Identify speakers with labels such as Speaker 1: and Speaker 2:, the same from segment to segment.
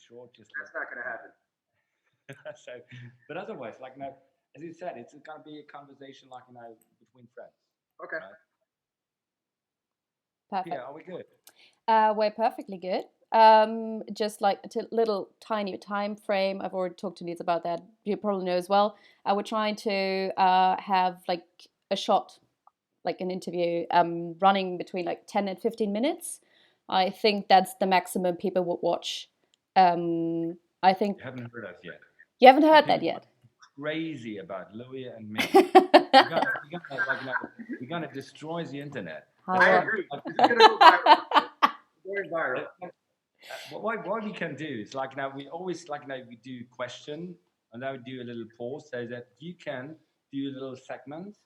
Speaker 1: short, just
Speaker 2: That's not gonna happen.
Speaker 1: like so. But otherwise, like as you said, it's gonna be a conversation like between friends,
Speaker 2: Okay.
Speaker 1: right? Yeah,
Speaker 3: Perfect.
Speaker 1: are we good?
Speaker 3: We're perfectly good. Just like a little tiny time frame. I've already talked to Nils about that. You probably know as well. We're trying to have like a shot, like an interview, running between like 10 and 15 minutes. I think that's the maximum people would watch. I think
Speaker 1: You haven't heard us yet.
Speaker 3: you haven't
Speaker 1: The
Speaker 3: heard that
Speaker 1: people
Speaker 3: yet.
Speaker 1: are crazy about Louis and me. We're gonna destroy the internet.
Speaker 2: I
Speaker 1: That's
Speaker 3: How?
Speaker 1: like,
Speaker 2: agree.
Speaker 1: like
Speaker 2: This is gonna go viral. Going viral.
Speaker 1: what we can do is like we always like we do question and then we do a little pause so that you can do a little segment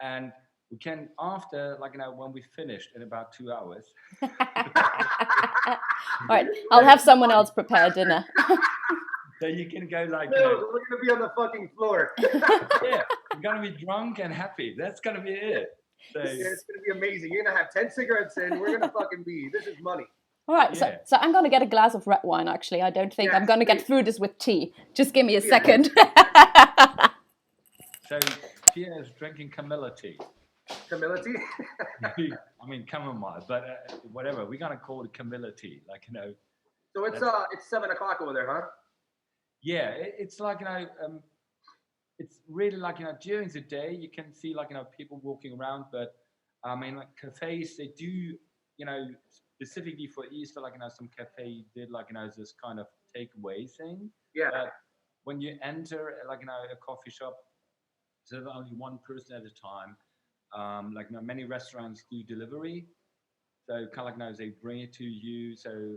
Speaker 1: and we can after like when we finished in about 2 hours.
Speaker 3: All right, I'll have someone else prepare dinner.
Speaker 1: So you can go like
Speaker 2: Mills, we're gonna be on the fucking floor.
Speaker 1: yeah, you're gonna be drunk and happy. That's gonna be it. So
Speaker 2: Yeah, it's gonna be amazing. You're gonna have 10 cigarettes in. We're gonna fucking be. This is money.
Speaker 3: All right,
Speaker 1: yeah.
Speaker 3: so I'm gonna get a glass of red wine. Actually, I don't think I'm
Speaker 2: Yes,
Speaker 3: gonna get
Speaker 2: please.
Speaker 3: through this with tea. Just give me a
Speaker 2: Yeah.
Speaker 3: second.
Speaker 1: So Pierre is drinking Camilla tea.
Speaker 2: Humility.
Speaker 1: I mean, come on, but whatever. We're gonna call it Camilla tea. Like
Speaker 2: So it's 7 o'clock over there, huh?
Speaker 1: yeah, it's like it's really like during the day you can see like people walking around, but I mean like cafes they do specifically for Easter like some cafe did like this kind of takeaway thing.
Speaker 2: Yeah.
Speaker 1: But when you enter like a coffee shop, so there's only one person at a time. Like many restaurants do delivery, so kind of like they bring it to you. So,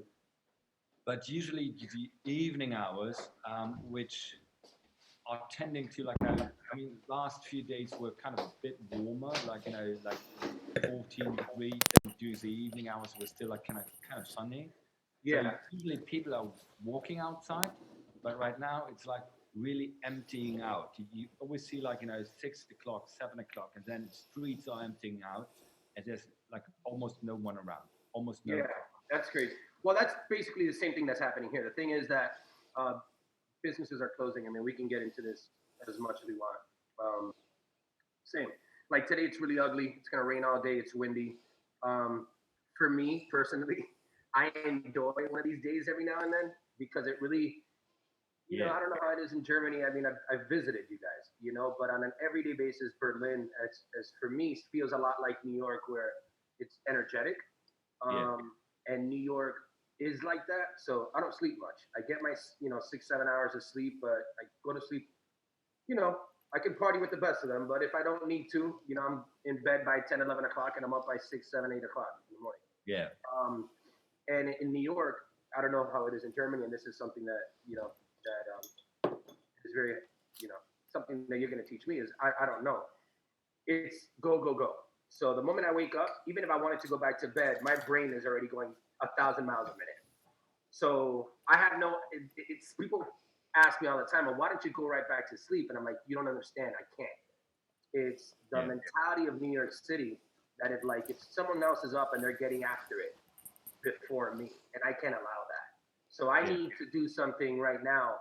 Speaker 1: but usually the evening hours, which are tending to like I mean, last few days were kind of a bit warmer, like like 14 degrees. And during the evening hours, it was still like kind of sunny. So
Speaker 2: Yeah.
Speaker 1: usually people are walking outside, but right now it's like really emptying out. You always see like 6 o'clock, 7 o'clock, and then streets are emptying out, and there's like almost no one around, almost no
Speaker 2: Yeah.
Speaker 1: car.
Speaker 2: That's crazy. Well, that's basically the same thing that's happening here. The thing is that uh, businesses are closing. I mean, we can get into this as much as we want. Um, Same. Like today, it's really ugly. It's gonna rain all day. It's windy. Um, for me personally, I enjoy one of these days every now and then because it really,
Speaker 1: Yeah,
Speaker 2: I don't know how it is in Germany. I mean, I've visited you guys, but on an everyday basis, Berlin, as for me, feels a lot like New York, where it's energetic.
Speaker 1: yeah,
Speaker 2: Um, and New York is like that. So I don't sleep much. I get my 6 7 hours of sleep, but I go to sleep. You know, I can party with the best of them, but if I don't need to, I'm in bed by 10 11 o'clock, and I'm up by 6 7 8 o'clock in the morning.
Speaker 1: yeah,
Speaker 2: And in New York, I don't know how it is in Germany, and this is something that is very something that you're going to teach me is I don't know. It's go go go. So the moment I wake up, even if I wanted to go back to bed, my brain is already going 1,000 miles a minute. So I have no. It's people ask me all the time, well, why don't you go right back to sleep? And I'm like, you don't understand. I can't. It's the
Speaker 1: yeah,
Speaker 2: mentality of New York City that is like if someone else is up and they're getting after it before me, and I can't allow that. So I
Speaker 1: yeah,
Speaker 2: need to do something right now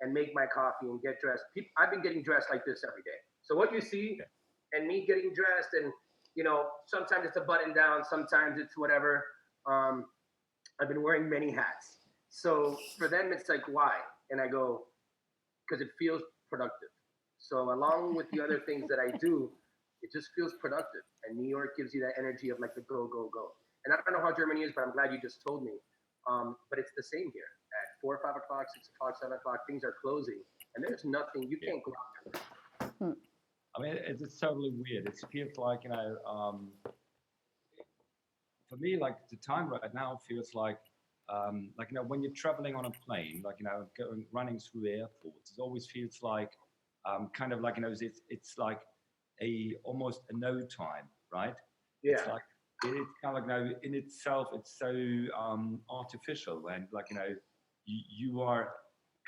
Speaker 2: and make my coffee and get dressed. I've been getting dressed like this every day. So what you see
Speaker 1: yeah,
Speaker 2: and me getting dressed and sometimes it's a button down, sometimes it's whatever. Um, I've been wearing many hats. So for them, it's like, why? And I go, because it feels productive. So along with the other things that I do, it just feels productive. And New York gives you that energy of like the go, go, go. And I don't know how Germany is, but I'm glad you just told me. But it's the same here. At 4 5 o'clock, 6 o'clock, 7 o'clock, things are closing, and there's nothing you
Speaker 1: yeah.
Speaker 2: can't go out there.
Speaker 3: Hmm.
Speaker 1: I mean, it's totally weird. It feels like for me, like the time right now feels like when you're traveling on a plane, like going running through airports, it always feels like kind of like it's like a almost a no time, right?
Speaker 2: Yeah,
Speaker 1: It's like it's kind of like in itself, it's so artificial, and like you are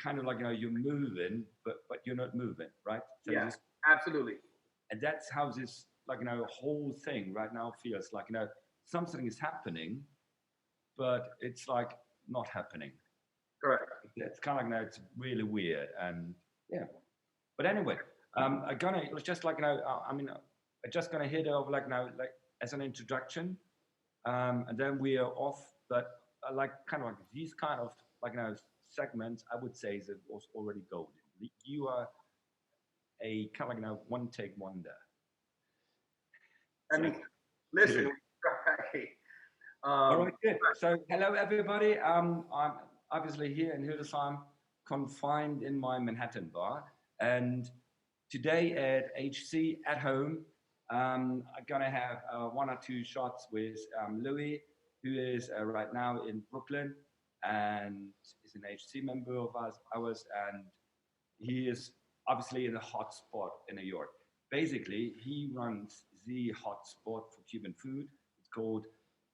Speaker 1: kind of like you're moving, but you're not moving, right? So
Speaker 2: yeah,
Speaker 1: this
Speaker 2: absolutely.
Speaker 1: and that's how this like whole thing right now feels like something is happening but it's like not happening.
Speaker 2: Correct.
Speaker 1: It's kind of like, it's really weird. And yeah. But anyway, I'm gonna let's just like, I mean, I'm just gonna hit over like now, like as an introduction, and then we are off. But like kind of like these kind of like segments, I would say is it was already golden. You are a kind of like one take wonder.
Speaker 2: I
Speaker 1: So
Speaker 2: mean, listen, right.
Speaker 1: all
Speaker 2: Um,
Speaker 1: right, good. So hello everybody. I'm obviously here in Hildesheim, confined in my Manhattan bar, and today at HC at home, I'm gonna have one or two shots with Louis, who is right now in Brooklyn and is an HC member of ours, and he is obviously in a hot spot in New York. Basically, he runs the hot spot for Cuban food. It's called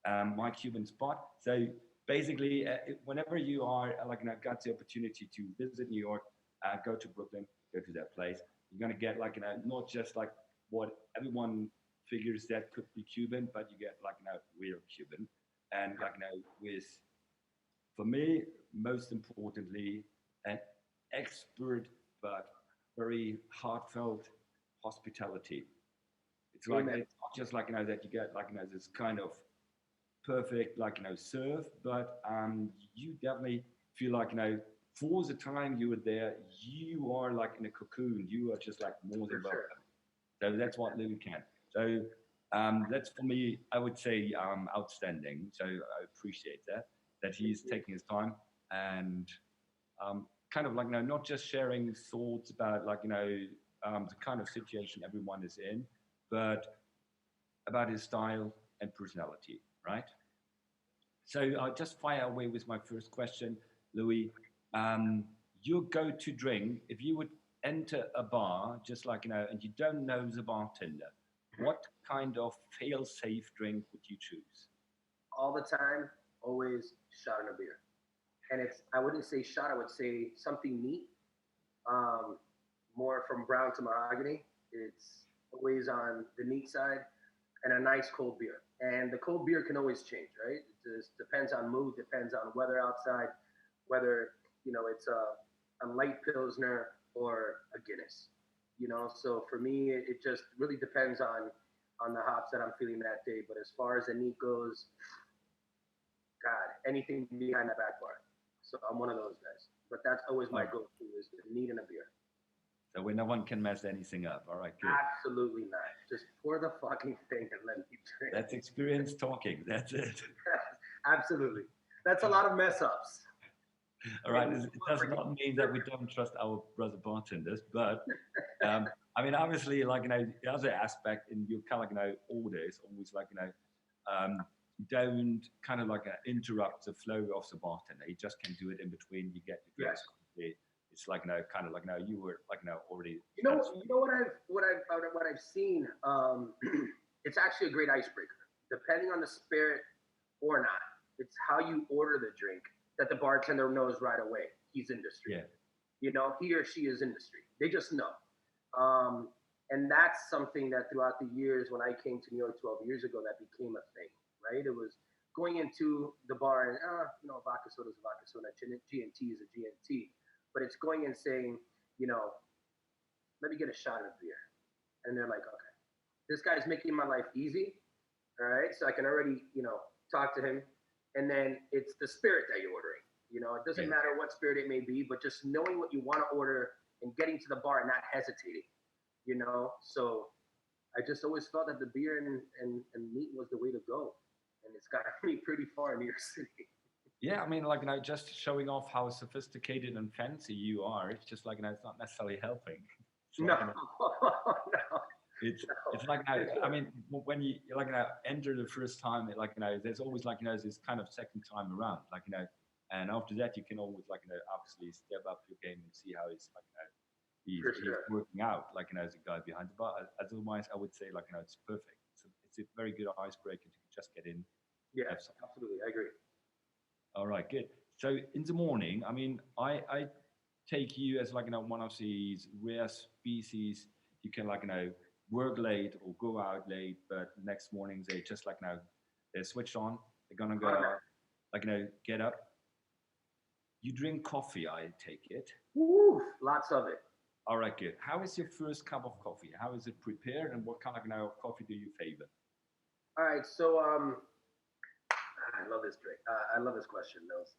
Speaker 1: My Cuban Spot. So basically, whenever you are got the opportunity to visit New York, go to Brooklyn, go to that place. You're gonna get not just like what everyone figures that could be Cuban, but you get real Cuban, and with, for me, most importantly, an expert but very heartfelt hospitality. It's like
Speaker 2: amen.
Speaker 1: it's not just that you get this kind of perfect serve, but you definitely feel for the time you were there, you are like in a cocoon. You are just more than
Speaker 2: For sure.
Speaker 1: welcome. So that's what Louis can. So that's for me, I would say outstanding. So I appreciate that he's taking his time and kind of not just sharing thoughts about the kind of situation everyone is in, but about his style and personality, right? So I'll just fire away with my first question, Louis. Um, your go-to drink, if you would enter a bar, just and you don't know the bartender, what kind of fail-safe drink would you choose?
Speaker 2: All the time, always shot in a beer. And it's, I wouldn't say shot, I would say something neat, um, more from brown to mahogany. It's always on the neat side, and a nice cold beer. And the cold beer can always change, right? It just depends on mood, depends on weather outside, whether it's a light pilsner or a Guinness. So for me, it just really depends on the hops that I'm feeling that day. But as far as the neat goes, God, anything behind that back bar. So I'm one of those guys. But that's always my
Speaker 1: Oh,
Speaker 2: go-to is the neat and a beer.
Speaker 1: so where no one can mess anything up. All right, good.
Speaker 2: Absolutely not. Just pour the fucking thing and let me drink.
Speaker 1: That's experience talking. That's it.
Speaker 2: Absolutely. That's a lot of mess ups.
Speaker 1: All right. It does not mean that we don't trust our brother bartenders, but I mean, obviously, the other aspect in your kind of order is always don't kind of interrupt the flow of the bartender. You just can do it in between. You get your
Speaker 2: Yes.
Speaker 1: drinks quickly. It's kind of you were already.
Speaker 2: What I've seen. It's actually a great icebreaker, depending on the spirit or not. It's how you order the drink that the bartender knows right away. He's industry.
Speaker 1: Yeah.
Speaker 2: He or she is industry. They just know. And that's something that throughout the years, when I came to New York 12 years ago, that became a thing, right? It was going into the bar and, vodka soda is a vodka soda, GNT is a GNT. But it's going and saying, you know, let me get a shot of beer. And they're like, okay, this guy's making my life easy. All right. So I can already, talk to him. And then it's the spirit that you're ordering. It doesn't
Speaker 1: Yeah.
Speaker 2: matter what spirit it may be, but just knowing what you want to order and getting to the bar and not hesitating. So I just always felt that the beer and meat was the way to go. And it's got me pretty far in New York City.
Speaker 1: Yeah, I mean, just showing off how sophisticated and fancy you are. It's just it's not necessarily helping. It's
Speaker 2: No, no,
Speaker 1: it's I mean, when you enter the first time, there's always this kind of second time around, and after that you can always obviously step up your game and see how he's
Speaker 2: for
Speaker 1: he's
Speaker 2: sure.
Speaker 1: working out as a guy behind the bar. Otherwise, I would say it's perfect. It's a very good icebreaker to just get in.
Speaker 2: Yeah,
Speaker 1: Have some.
Speaker 2: absolutely. I agree.
Speaker 1: All right, good. So in the morning, I mean, I take you as one of these rare species. You can work late or go out late, but next morning they just they're switched on. They're gonna go out, get up. You drink coffee, I take it.
Speaker 2: Woo, lots of it.
Speaker 1: All right, good. How is your first cup of coffee? How is it prepared, and what kind of coffee do you favor?
Speaker 2: All right, so I love this drink. I love this question, Nils.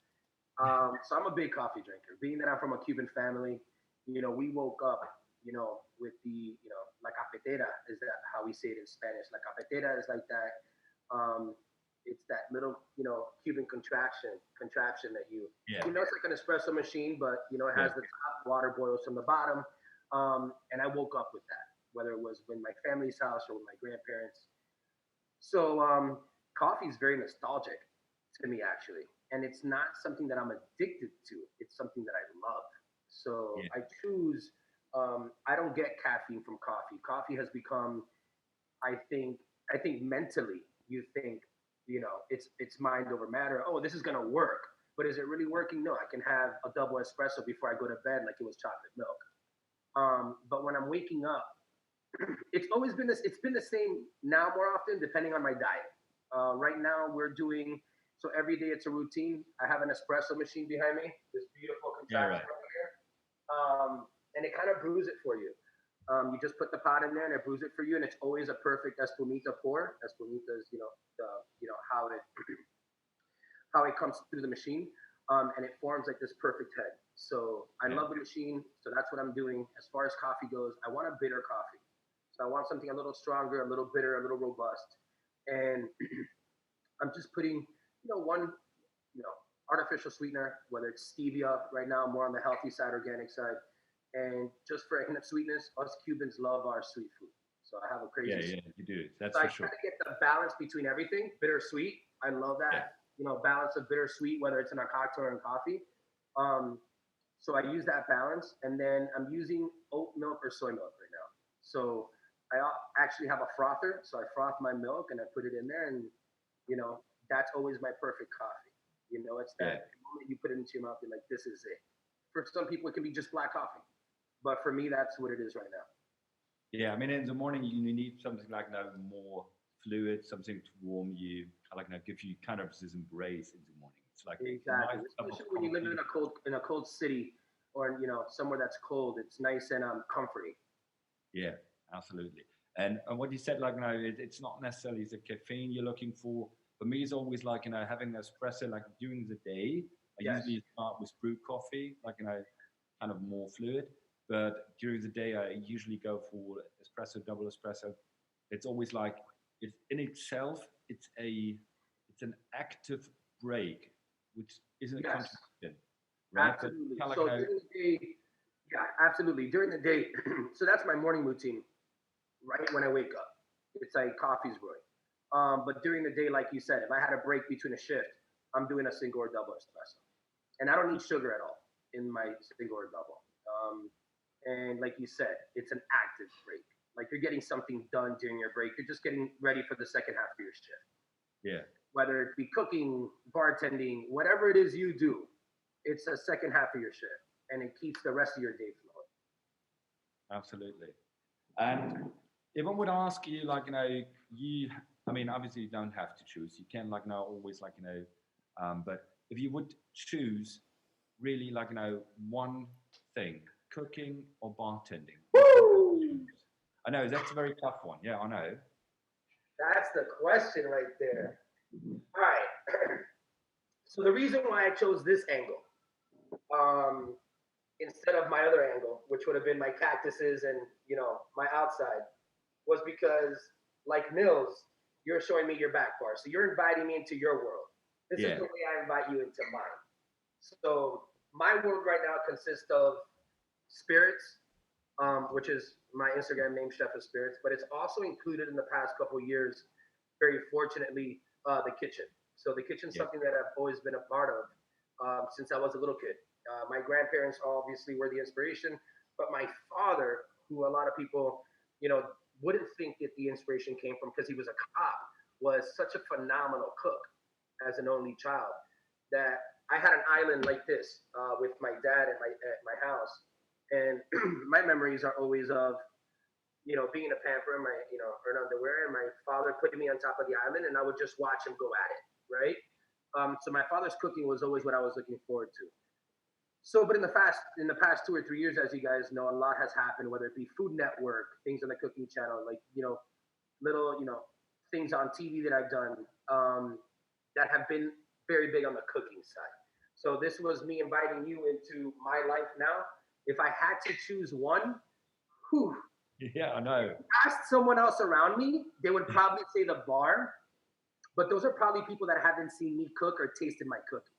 Speaker 2: So I'm a big coffee drinker. Being that I'm from a Cuban family, we woke up, with la cafetera is that how we say it in Spanish. La cafetera is like that. Um, it's that little, Cuban contraption that
Speaker 1: Yeah,
Speaker 2: it's like an espresso machine, but it
Speaker 1: yeah,
Speaker 2: has the top, water boils from the bottom. And I woke up with that, whether it was in my family's house or with my grandparents. So coffee is very nostalgic to me, actually, and it's not something that I'm addicted to. It's something that I love. So
Speaker 1: yeah,
Speaker 2: I choose. I don't get caffeine from coffee. Coffee has become, I think, mentally, you think, it's mind over matter. Oh, this is gonna work, but is it really working? No, I can have a double espresso before I go to bed, like it was chocolate milk. But when I'm waking up, it's always been this. It's been the same now more often, depending on my diet. Right now, we're doing so every day. It's a routine. I have an espresso machine behind me. This beautiful
Speaker 1: yeah,
Speaker 2: contraption
Speaker 1: right.
Speaker 2: over here, and it kind of brews it for you. You just put the pot in there and it brews it for you, and it's always a perfect espumita pour. Espumita is the how it comes through the machine, and it forms like this perfect head. So I
Speaker 1: Yeah,
Speaker 2: love the machine. So that's what I'm doing. As far as coffee goes, I want a bitter coffee. So I want something a little stronger, a little bitter, a little robust. And I'm just putting, one, you know, artificial sweetener, whether it's stevia right now, more on the healthy side, organic side. And just for a hint of sweetness, us Cubans love our sweet food. So I have a
Speaker 1: yeah,
Speaker 2: crazy.
Speaker 1: yeah. You do. That's
Speaker 2: So I
Speaker 1: for sure.
Speaker 2: try to get the balance between everything, bitter, sweet. I love
Speaker 1: Yeah,
Speaker 2: that, balance of bitter, sweet, whether it's in a cocktail or in coffee. Um, so I use that balance, and then I'm using oat milk or soy milk right now. So I actually have a frother, so I froth my milk and I put it in there, and you know that's always my perfect coffee. It's
Speaker 1: yeah,
Speaker 2: that moment you put it into your mouth, you're like, this is it. For some people, it can be just black coffee, but for me, that's what it is right now.
Speaker 1: yeah. I mean, in the morning you need something like more fluid, something to warm you, give you kind of this embrace in the morning. It's like a
Speaker 2: Exactly,
Speaker 1: nice cup of
Speaker 2: especially when you live
Speaker 1: coffee.
Speaker 2: in a cold city or somewhere that's cold. It's nice and comforting.
Speaker 1: Yeah, absolutely. And what you said, it's not necessarily the caffeine you're looking for. For me, it's always having an espresso during the day. I
Speaker 2: Yes,
Speaker 1: usually start with brewed coffee, kind of more fluid. But during the day, I usually go for espresso, double espresso. It's always it's in itself, it's an active break, which isn't a
Speaker 2: yes,
Speaker 1: contradiction, right? But
Speaker 2: absolutely.
Speaker 1: kind of
Speaker 2: So during the day, yeah, absolutely. During the day, so that's my morning routine. Right when I wake up, it's like coffee's brewing. But during the day, like you said, if I had a break between a shift, I'm doing a single or double espresso, and I don't need sugar at all in my single or double. And like you said, it's an active break. Like you're getting something done during your break. You're just getting ready for the second half of your shift,
Speaker 1: yeah,
Speaker 2: whether it be cooking, bartending, whatever it is you do. It's a second half of your shift, and it keeps the rest of your day flowing.
Speaker 1: absolutely. And if I would ask you, I mean, obviously you don't have to choose. You can, always, but if you would choose really, one thing, cooking or bartending, which one would you
Speaker 2: Woo!
Speaker 1: choose? I know that's a very tough one. Yeah, I know.
Speaker 2: That's the question right there. All right. So the reason why I chose this angle, um, instead of my other angle, which would have been my cactuses and my outside, was because like Nils, you're showing me your back bar. So you're inviting me into your world. This is
Speaker 1: Yeah,
Speaker 2: the way I invite you into mine. So my world right now consists of spirits, which is my Instagram name, Chef of Spirits, but it's also included in the past couple of years, very fortunately, the kitchen. So the kitchen's
Speaker 1: yeah,
Speaker 2: something that I've always been a part of since I was a little kid. My grandparents obviously were the inspiration, but my father, who a lot of people, you know, wouldn't think that the inspiration came from because he was a cop, was such a phenomenal cook as an only child that I had an island like this with my dad at my house, and my memories are always of being a pamper in my or underwear, and my father putting me on top of the island, and I would just watch him go at it, right? So my father's cooking was always what I was looking forward to. So, but in the past 2 or 3 years, as you guys know, a lot has happened. Whether it be Food Network, things on the cooking channel, like little things on TV that I've done that have been very big on the cooking side. So this was me inviting you into my life now. If I had to choose one, whew,
Speaker 1: Yeah, I know.
Speaker 2: ask someone else around me, they would probably say the bar. But those are probably people that haven't seen me cook or tasted my cooking.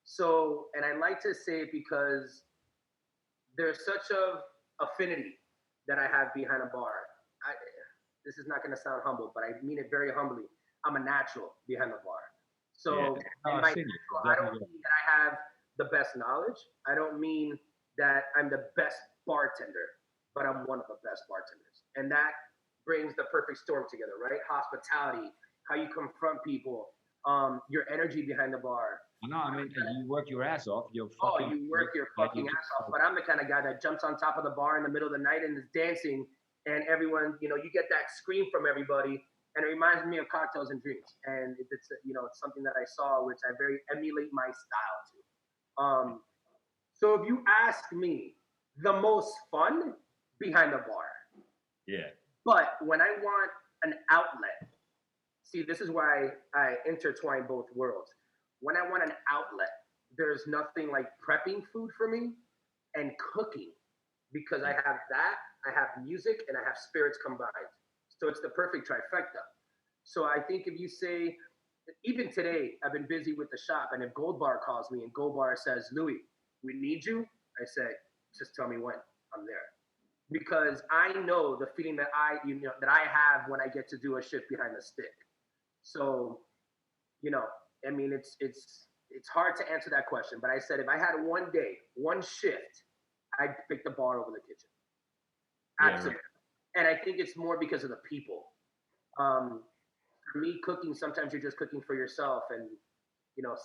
Speaker 2: So, and I like to say it because there's such a affinity that I have behind a bar. I, this is not going to sound humble, but I mean it very humbly. I'm a natural behind the bar.
Speaker 1: Yeah.
Speaker 2: So,
Speaker 1: No,
Speaker 2: and
Speaker 1: I've
Speaker 2: by
Speaker 1: seen you.
Speaker 2: natural, I don't
Speaker 1: Definitely.
Speaker 2: mean that I have the best knowledge. I don't mean that I'm the best bartender, but I'm one of the best bartenders. And that brings the perfect storm together, right? Hospitality, how you confront people, your energy behind the bar.
Speaker 1: No, I mean, you work your ass off. You're
Speaker 2: Oh,
Speaker 1: fucking
Speaker 2: you work your
Speaker 1: like you
Speaker 2: fucking ass
Speaker 1: just
Speaker 2: off. But I'm the kind of guy that jumps on top of the bar in the middle of the night and is dancing, and everyone, you get that scream from everybody, and it reminds me of cocktails and drinks. And it's something that I saw, which I very emulate my style to. So if you ask me, the most fun behind the bar.
Speaker 1: yeah.
Speaker 2: But when I want an outlet, see, this is why I intertwine both worlds. When I want an outlet, there's nothing like prepping food for me and cooking because I have that, I have music, and I have spirits combined. So it's the perfect trifecta. So I think if you say, even today, I've been busy with the shop, and if Gold Bar calls me and Gold Bar says, Louis, we need you, I say, just tell me when. I'm there. Because I know the feeling that I have when I get to do a shift behind the stick. So, you know, I mean, it's hard to answer that question. But I said if I had one day, one shift, I'd pick the bar over the kitchen.
Speaker 1: Yeah,
Speaker 2: Absolutely. Right. And I think it's more because of the people. Um, for me, cooking, sometimes you're just cooking for yourself and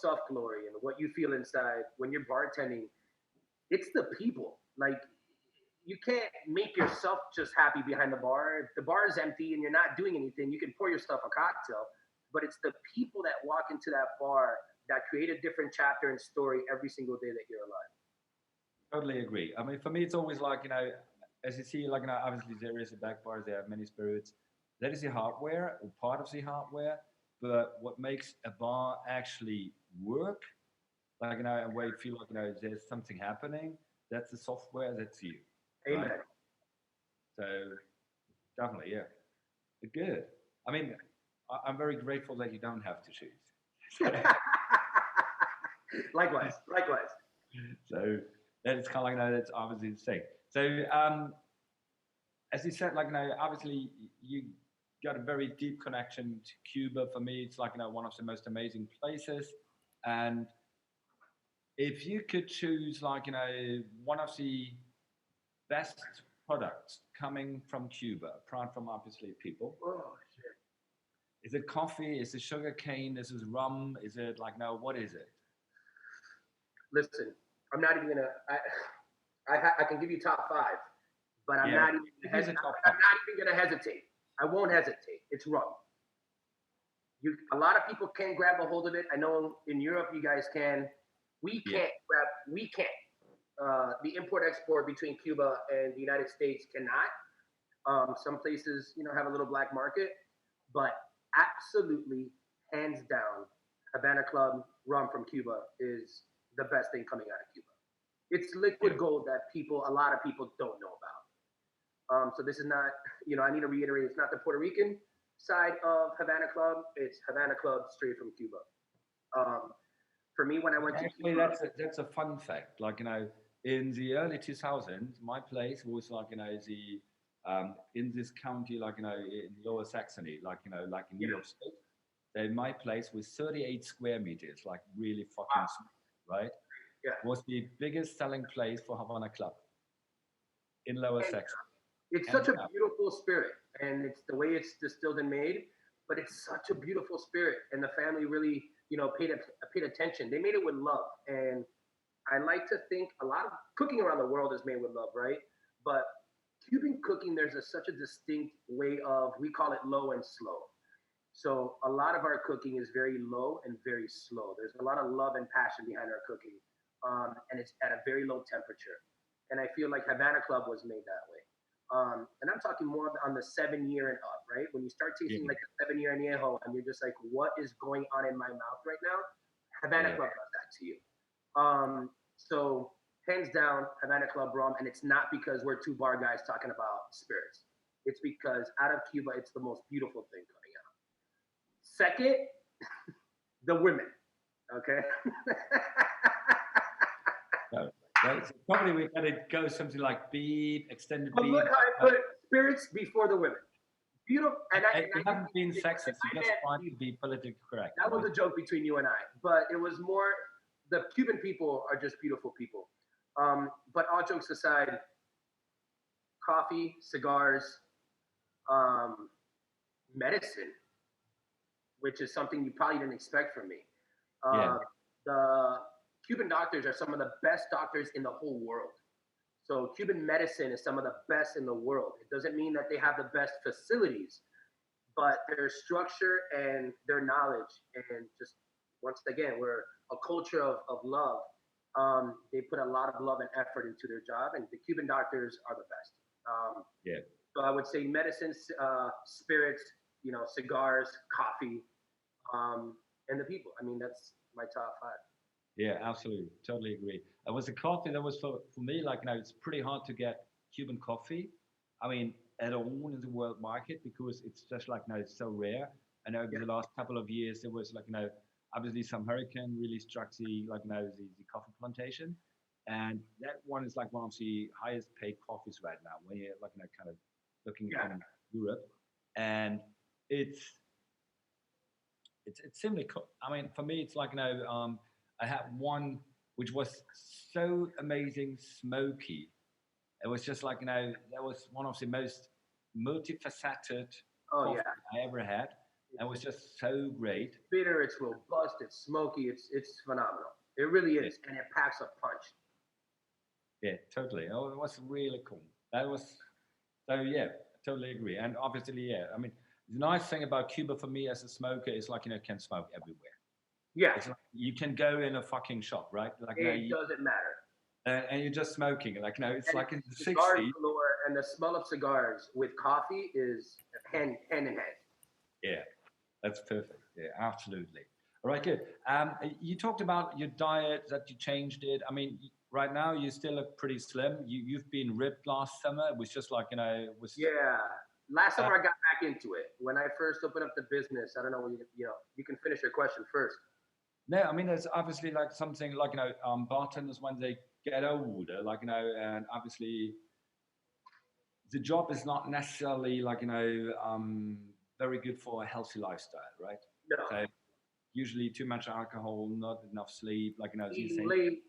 Speaker 2: self glory and what you feel inside. When you're bartending, it's the people. Like you can't make yourself just happy behind the bar. If the bar is empty and you're not doing anything, you can pour yourself a cocktail. But it's the people that walk into that bar that create a different chapter and story every single day that you're alive.
Speaker 1: totally agree. I mean, for me, it's always like, as you see, like, obviously there is a back bars, there are many spirits. That is the hardware or part of the hardware. But what makes a bar actually work, like, and where you feel like, there's something happening, that's the software, that's you, right?
Speaker 2: Amen.
Speaker 1: So definitely, yeah. But good. I mean, I'm very grateful that you don't have to choose.
Speaker 2: Likewise, likewise.
Speaker 1: So that is kind of like, that's obviously the thing. So as you said, like, obviously you got a very deep connection to Cuba. For me, it's like, one of the most amazing places. And if you could choose, like, one of the best products coming from Cuba, apart from obviously people,
Speaker 2: Oh shit.
Speaker 1: is it coffee? Is it sugar cane? Is it rum? Is it like, no, what is it?
Speaker 2: Listen, I'm not even gonna. I can give you top five, but I'm
Speaker 1: Yeah,
Speaker 2: not even.
Speaker 1: it is a top
Speaker 2: I'm
Speaker 1: five.
Speaker 2: not even gonna hesitate. I won't hesitate. It's rum. A lot of people can grab a hold of it. I know in Europe you guys can. We
Speaker 1: Yeah,
Speaker 2: can't grab. We can't. The import export between Cuba and the United States cannot. Some places, have a little black market, but absolutely, hands down, Havana Club rum from Cuba is the best thing coming out of Cuba. It's liquid
Speaker 1: yeah,
Speaker 2: gold that a lot of people don't know about. So this is not, I need to reiterate, it's not the Puerto Rican side of Havana Club. It's Havana Club straight from Cuba. Um, for me, when I went to
Speaker 1: actually,
Speaker 2: Cuba,
Speaker 1: that's a fun fact. Like, in the early 2000s, my place was like, the in this county, like, in Lower Saxony, like, like in New
Speaker 2: yeah,
Speaker 1: York State. Then my place was 38 square meters, like really fucking
Speaker 2: wow,
Speaker 1: small, right?
Speaker 2: yeah.
Speaker 1: Was the biggest selling place for Havana Club in Lower
Speaker 2: And
Speaker 1: Saxony,
Speaker 2: it's
Speaker 1: hands
Speaker 2: such a
Speaker 1: down.
Speaker 2: beautiful spirit, and it's the way it's distilled and made. But it's such a beautiful spirit, and the family really, paid attention. They made it with love, and I like to think a lot of cooking around the world is made with love, right? But Cuban cooking, there's such a distinct way of, we call it low and slow. So a lot of our cooking is very low and very slow. There's a lot of love and passion behind our cooking. and it's at a very low temperature. And I feel like Havana Club was made that way. And I'm talking more on the 7 year and up, right? When you start tasting like a 7 year añejo, and you're just like, what is going on in my mouth right now? Havana Club does that to you. So hands down, Havana Club rum, and it's not because we're two bar guys talking about spirits. It's because out of Cuba, it's the most beautiful thing coming out. Second, the women. Okay.
Speaker 1: So probably we got to go something like beef, extended
Speaker 2: But
Speaker 1: beef.
Speaker 2: look how I put spirits before the women. Beautiful. And
Speaker 1: you haven't been sexist. You just trying to be politically correct.
Speaker 2: That was a joke between you and I, but it was more. The Cuban people are just beautiful people. But all jokes aside, coffee, cigars, medicine, which is something you probably didn't expect from me. The Cuban doctors are some of the best doctors in the whole world. So Cuban medicine is some of the best in the world. It doesn't mean that they have the best facilities, but their structure and their knowledge, and just once again, we're a culture of love. They put a lot of love and effort into their job, and the Cuban doctors are the best. So I would say medicine, spirits, cigars, coffee, and the people. I mean, that's my top 5.
Speaker 1: Yeah, absolutely. Totally agree. It was the coffee that was for me, like, it's pretty hard to get Cuban coffee. I mean, at all in the world market, because it's just like, it's so rare. And over the last couple of years, there was like, obviously some hurricane really struck the coffee plantation. And that one is like one of the highest paid coffees right now when you're like, kind of looking from Europe. And it's simply, I mean, for me, it's like, I had one which was so amazing smoky. It was just like, that was one of the most multifaceted coffee I ever had. It was just so great.
Speaker 2: Bitter, it's robust, it's smoky, it's phenomenal. It really is, and it packs a punch.
Speaker 1: Yeah, totally. Oh, it was really cool. That was, so yeah, totally agree. And obviously, I mean, the nice thing about Cuba for me as a smoker is like, can smoke everywhere.
Speaker 2: Yeah.
Speaker 1: It's like you can go in a fucking shop, right? Like,
Speaker 2: it doesn't matter.
Speaker 1: And you're just smoking. Like, it's and like in the 60s.
Speaker 2: And the smell of cigars with coffee is hand in hand.
Speaker 1: Yeah, that's perfect. Yeah, absolutely. All right, good. You talked about your diet, that you changed it. I mean, right now you still look pretty slim. You've been ripped last summer. It was just like, was...
Speaker 2: Yeah. Last summer I got back into it. When I first opened up the business, I don't know, you can finish your question first.
Speaker 1: No, I mean, there's obviously like something like, bartenders when they get older, like, and obviously the job is not necessarily like, very good for a healthy lifestyle, right?
Speaker 2: No.
Speaker 1: So usually too much alcohol, not enough sleep, like,
Speaker 2: eating late,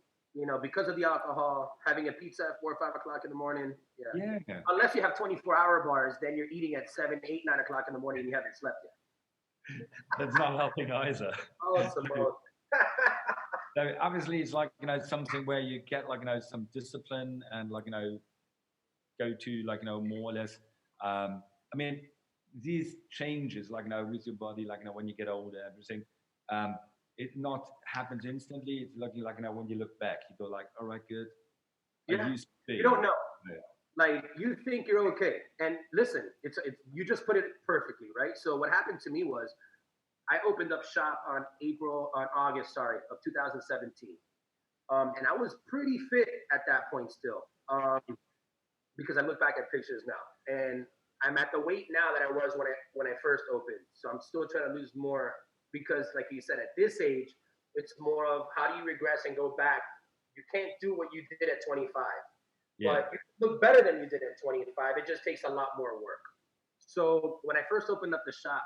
Speaker 2: because of the alcohol, having a pizza at 4 or 5 o'clock in the morning. Yeah. Unless you have 24-hour bars, then you're eating at 7, 8, 9 o'clock in the morning and you haven't slept yet.
Speaker 1: That's not helping either.
Speaker 2: Oh,
Speaker 1: So obviously it's like, something where you get like, some discipline and like, go to like, more or less, I mean, these changes, like, with your body, like, when you get older, everything, it not happens instantly. It's like, when you look back, you go like, all right, good.
Speaker 2: Yeah. You don't know. Yeah. Like, you think you're okay. And listen, it's you just put it perfectly, right? So what happened to me was, I opened up shop on August of 2017. And I was pretty fit at that point still, because I look back at pictures now. And I'm at the weight now that I was when I first opened. So I'm still trying to lose more because, like you said, at this age, it's more of how do you regress and go back. You can't do what you did at 25. Yeah. But you look better than you did at 25. It just takes a lot more work. So when I first opened up the shop,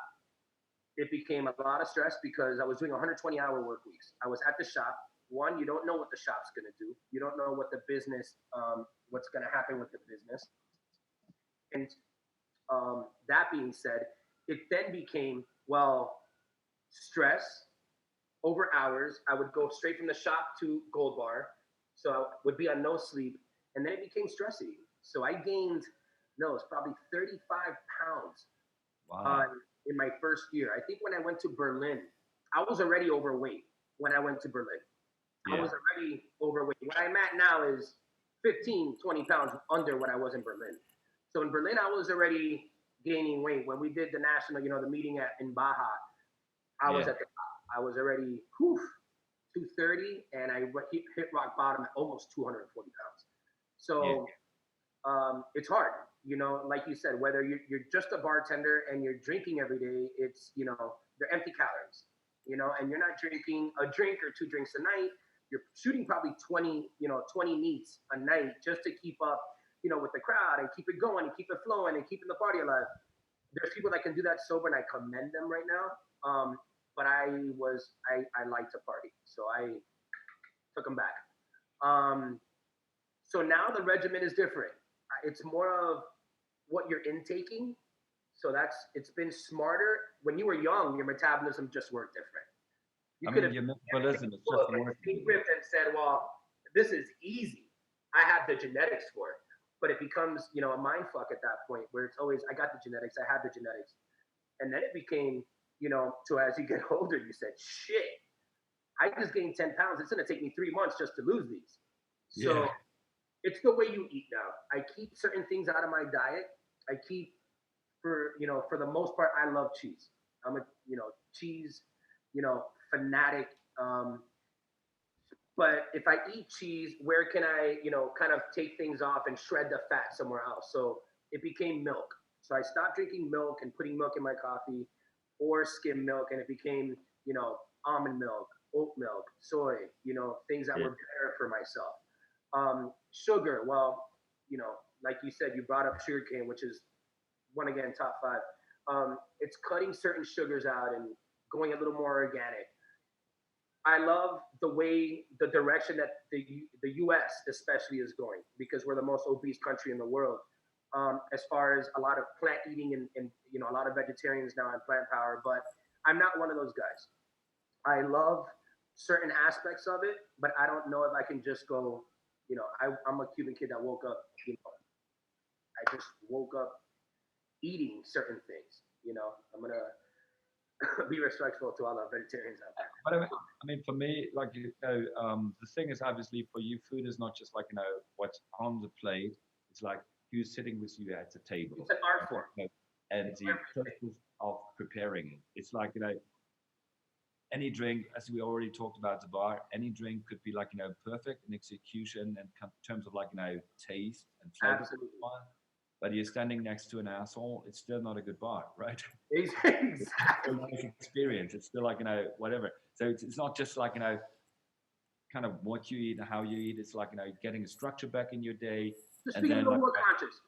Speaker 2: it became a lot of stress because I was doing 120-hour work weeks. I was at the shop. One, you don't know what the shop's going to do. You don't know what the business, what's going to happen with the business. And that being said, it then became, stress over hours. I would go straight from the shop to Gold Bar. So I would be on no sleep. And then it became stress eating. So I gained, it's probably 35 pounds.
Speaker 1: Wow.
Speaker 2: In my first year. I think when I went to Berlin, I was already overweight when I went to Berlin. I was already overweight. What I'm at now is 15, 20 pounds under what I was in Berlin. So in Berlin, I was already gaining weight. When we did the national, the meeting in Baja, I was at the top. I was already 230, and I hit rock bottom at almost 240 pounds. So it's hard, like you said, whether you're just a bartender and you're drinking every day, it's, they're empty calories, and you're not drinking a drink or 2 drinks a night. You're shooting probably 20 meets a night just to keep up, with the crowd and keep it going and keep it flowing and keeping the party alive. There's people that can do that sober, and I commend them right now. But I like to party, so I took them back. So now the regimen is different. It's more of what you're intaking. So it's been smarter. When you were young, your metabolism just worked different. You could have
Speaker 1: your metabolism is just working.
Speaker 2: And said, well, this is easy. I have the genetics for it. But it becomes, a mind fuck at that point where it's always, I got the genetics, I have the genetics. And then it became, so as you get older, you said, shit, I just gained 10 pounds. It's going to take me 3 months just to lose these. So it's the way you eat now. I keep certain things out of my diet. I keep, for the most part, I love cheese. I'm a, cheese, fanatic. But if I eat cheese, where can I, kind of take things off and shred the fat somewhere else? So it became milk. So I stopped drinking milk and putting milk in my coffee or skim milk, and it became, almond milk, oat milk, soy, things that were better for myself. Sugar, well, like you said, you brought up sugarcane, which is top 5. It's cutting certain sugars out and going a little more organic. I love the direction that the U.S. especially is going, because we're the most obese country in the world. As far as a lot of plant eating and a lot of vegetarians now on plant power, but I'm not one of those guys. I love certain aspects of it, but I don't know if I can just go, I'm a Cuban kid that woke up, I just woke up eating certain things, I'm going to be respectful to all our vegetarians out there.
Speaker 1: But I mean, for me, like, the thing is, obviously, for you, food is not just like, what's on the plate. It's like who's sitting with you at the table.
Speaker 2: It's an art form.
Speaker 1: And the process of preparing it. It's like, any drink, as we already talked about the bar, any drink could be like, perfect in execution and in terms of like, taste and flavor.
Speaker 2: Absolutely.
Speaker 1: But you're standing next to an asshole, it's still not a good bar, right?
Speaker 2: Exactly.
Speaker 1: It's still a nice experience. It's still like, whatever. So it's not just like, kind of what you eat and how you eat. It's like, getting a structure back in your day.
Speaker 2: Just
Speaker 1: and
Speaker 2: being
Speaker 1: then
Speaker 2: a little
Speaker 1: like,
Speaker 2: more conscious.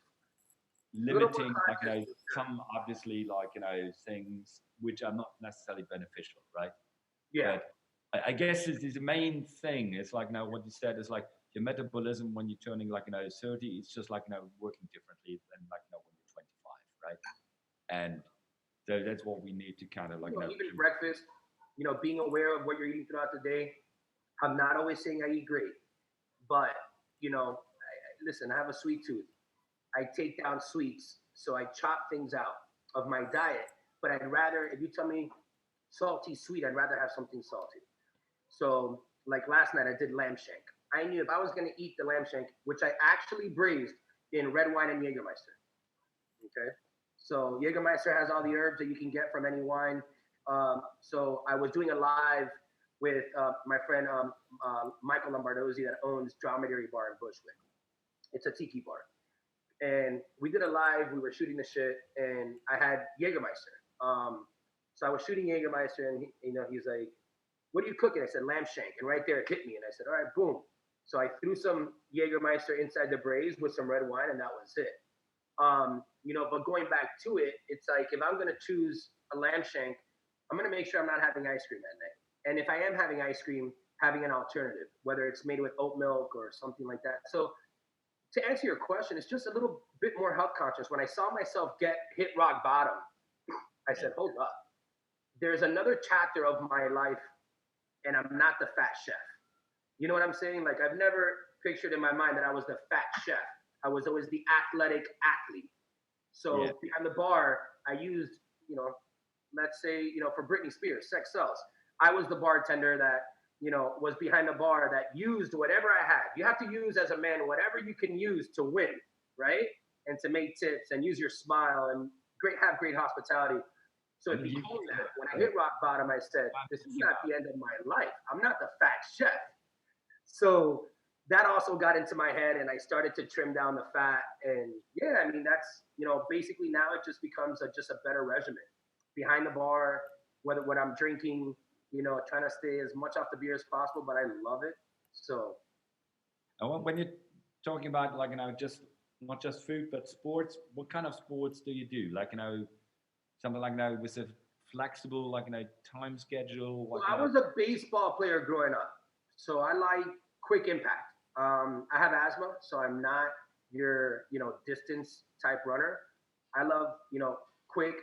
Speaker 1: Limiting, like, some obviously, like, things which are not necessarily beneficial, right?
Speaker 2: Yeah.
Speaker 1: But I guess the main thing is like, what you said is like your metabolism when you're turning like, 30, it's just like, working differently than like, when you're 25, right? And so that's what we need to kind of like,
Speaker 2: even breakfast, being aware of what you're eating throughout the day. I'm not always saying I eat great, but, listen, I have a sweet tooth. I take down sweets, so I chop things out of my diet. But I'd rather, if you tell me salty, sweet, I'd rather have something salty. So, like last night, I did lamb shank. I knew if I was going to eat the lamb shank, which I actually braised in red wine and Jägermeister. Okay? So, Jägermeister has all the herbs that you can get from any wine. So, I was doing a live with my friend Michael Lombardozzi that owns Dromedary Bar in Bushwick. It's a tiki bar. And we did a live, we were shooting the shit, and I had Jägermeister. So I was shooting Jägermeister, and he's like, what are you cooking? I said, lamb shank. And right there it hit me, and I said, all right, boom. So I threw some Jägermeister inside the braise with some red wine, and that was it. But going back to it, it's like, if I'm going to choose a lamb shank, I'm going to make sure I'm not having ice cream that night. And if I am having ice cream, having an alternative, whether it's made with oat milk or something like that. So to answer your question, it's just a little bit more health conscious. When I saw myself hit rock bottom, I said, hold up. There's another chapter of my life, and I'm not the fat chef. You know what I'm saying? Like, I've never pictured in my mind that I was the fat chef. I was always the athletic athlete. So behind the bar, I used, let's say, for Britney Spears, sex sells. I was the bartender that, was behind the bar that used whatever I had. You have to use as a man whatever you can use to win, right? And to make tips and use your smile and have great hospitality. So it became that. When I hit rock bottom, I said, this is not the end of my life. I'm not the fat chef. So that also got into my head, and I started to trim down the fat. And yeah, I mean, that's, basically now it just becomes just a better regimen. Behind the bar, whether when I'm drinking, trying to stay as much off the beer as possible, but I love it. So.
Speaker 1: And when you're talking about, like, just not just food, but sports, what kind of sports do you do? Like, something like, with a flexible, like, time schedule?
Speaker 2: Well, I was a baseball player growing up. So I like quick impact. I have asthma, so I'm not your, distance type runner. I love, quick,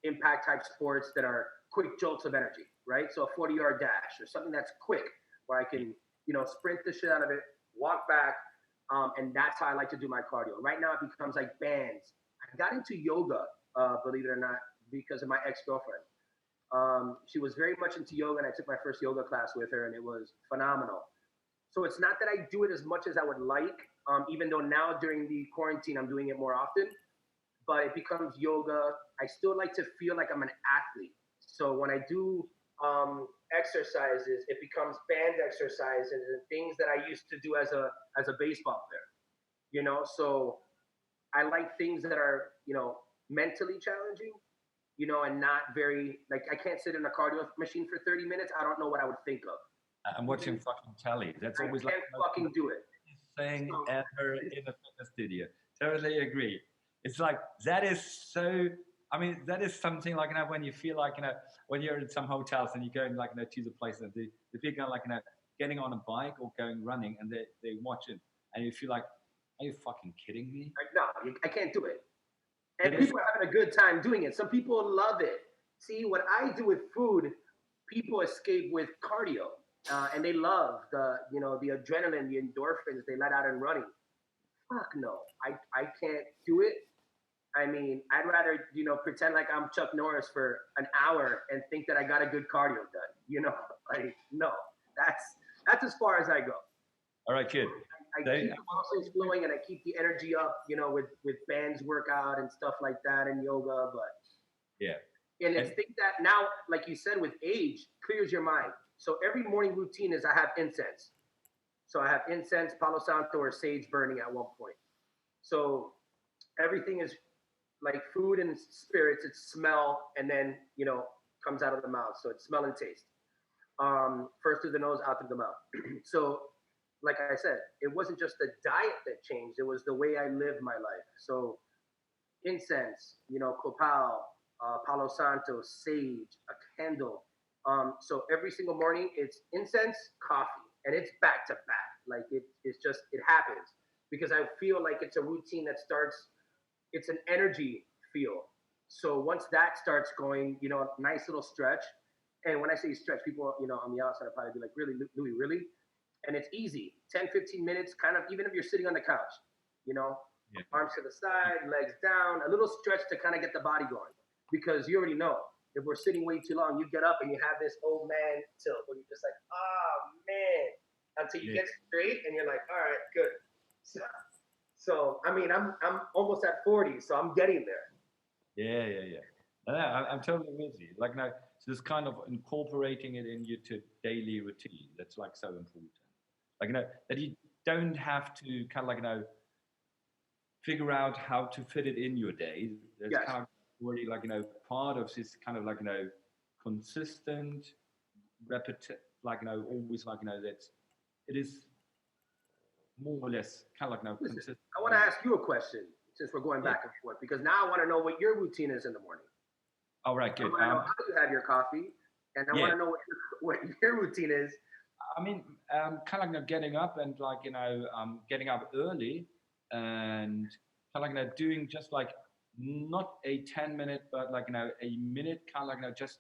Speaker 2: impact type sports that are quick jolts of energy, right? So a 40-yard dash or something that's quick where I can, sprint the shit out of it, walk back, and that's how I like to do my cardio. Right now it becomes like bands. I got into yoga, believe it or not, because of my ex-girlfriend. She was very much into yoga, and I took my first yoga class with her, and it was phenomenal. So it's not that I do it as much as I would like, even though now during the quarantine I'm doing it more often, but it becomes yoga. I still like to feel like I'm an athlete. So when I do exercises, it becomes band exercises and things that I used to do as a baseball player, So I like things that are, mentally challenging, and not very, like, I can't sit in a cardio machine for 30 minutes. I don't know what I would think of.
Speaker 1: I'm watching fucking telly. That's always
Speaker 2: I can't fucking do it.
Speaker 1: Thing ever in a fitness studio. Totally agree. It's like, that is so, I mean, that is something like, when you feel like, when you're in some hotels and you're going, like, to the place that the people are, like, getting on a bike or going running, and they watch it, and you feel like, are you fucking kidding me?
Speaker 2: No, I can't do it. And people are having a good time doing it. Some people love it. See, what I do with food, people escape with cardio. And they love the adrenaline, the endorphins they let out in running. Fuck no, I can't do it. I mean, I'd rather, pretend like I'm Chuck Norris for an hour and think that I got a good cardio done. Like, no, that's as far as I go.
Speaker 1: All right, kid.
Speaker 2: I keep the muscles flowing and I keep the energy up, with bands workout and stuff like that and yoga. But
Speaker 1: yeah,
Speaker 2: and it's things that now, like you said, with age, clears your mind. So every morning routine is I have incense. So I have incense, Palo Santo, or sage burning at one point. So everything is like food and spirits. It's smell and then, comes out of the mouth. So it's smell and taste. First through the nose, out through the mouth. So like I said, it wasn't just the diet that changed. It was the way I lived my life. So incense, copal, Palo Santo, sage, a candle. So every single morning it's incense, coffee, and it's back to back. Like it happens because I feel like it's a routine that starts, it's an energy feel. So once that starts going, nice little stretch. And when I say stretch, people, on the outside will probably be like, really, Louis, really? And it's easy, 10, 15 minutes, kind of, even if you're sitting on the couch, arms to the side, legs down, a little stretch to kind of get the body going. Because you already know, if we're sitting way too long, you get up and you have this old man tilt where you're just like, oh man, until you get straight and you're like, all right, good. So I mean, I'm almost at 40, so I'm getting there.
Speaker 1: Yeah. I'm totally with you. Like now, so this kind of incorporating it in your daily routine, that's like so important. Like, that you don't have to kind of like, figure out how to fit it in your day. That's kind of already like, part of this kind of like, consistent, repetitive, like, always like, that's, it is more or less kind of like, consistent.
Speaker 2: I want to ask you a question since we're going back and forth, because now I want to know what your routine is in the morning.
Speaker 1: All right, good.
Speaker 2: I want to know how you have your coffee, and I want to know what your routine is.
Speaker 1: I mean, kind of like getting up and like, getting up early and kind of like, doing just like not a 10-minute, but like, a minute, kind of like, just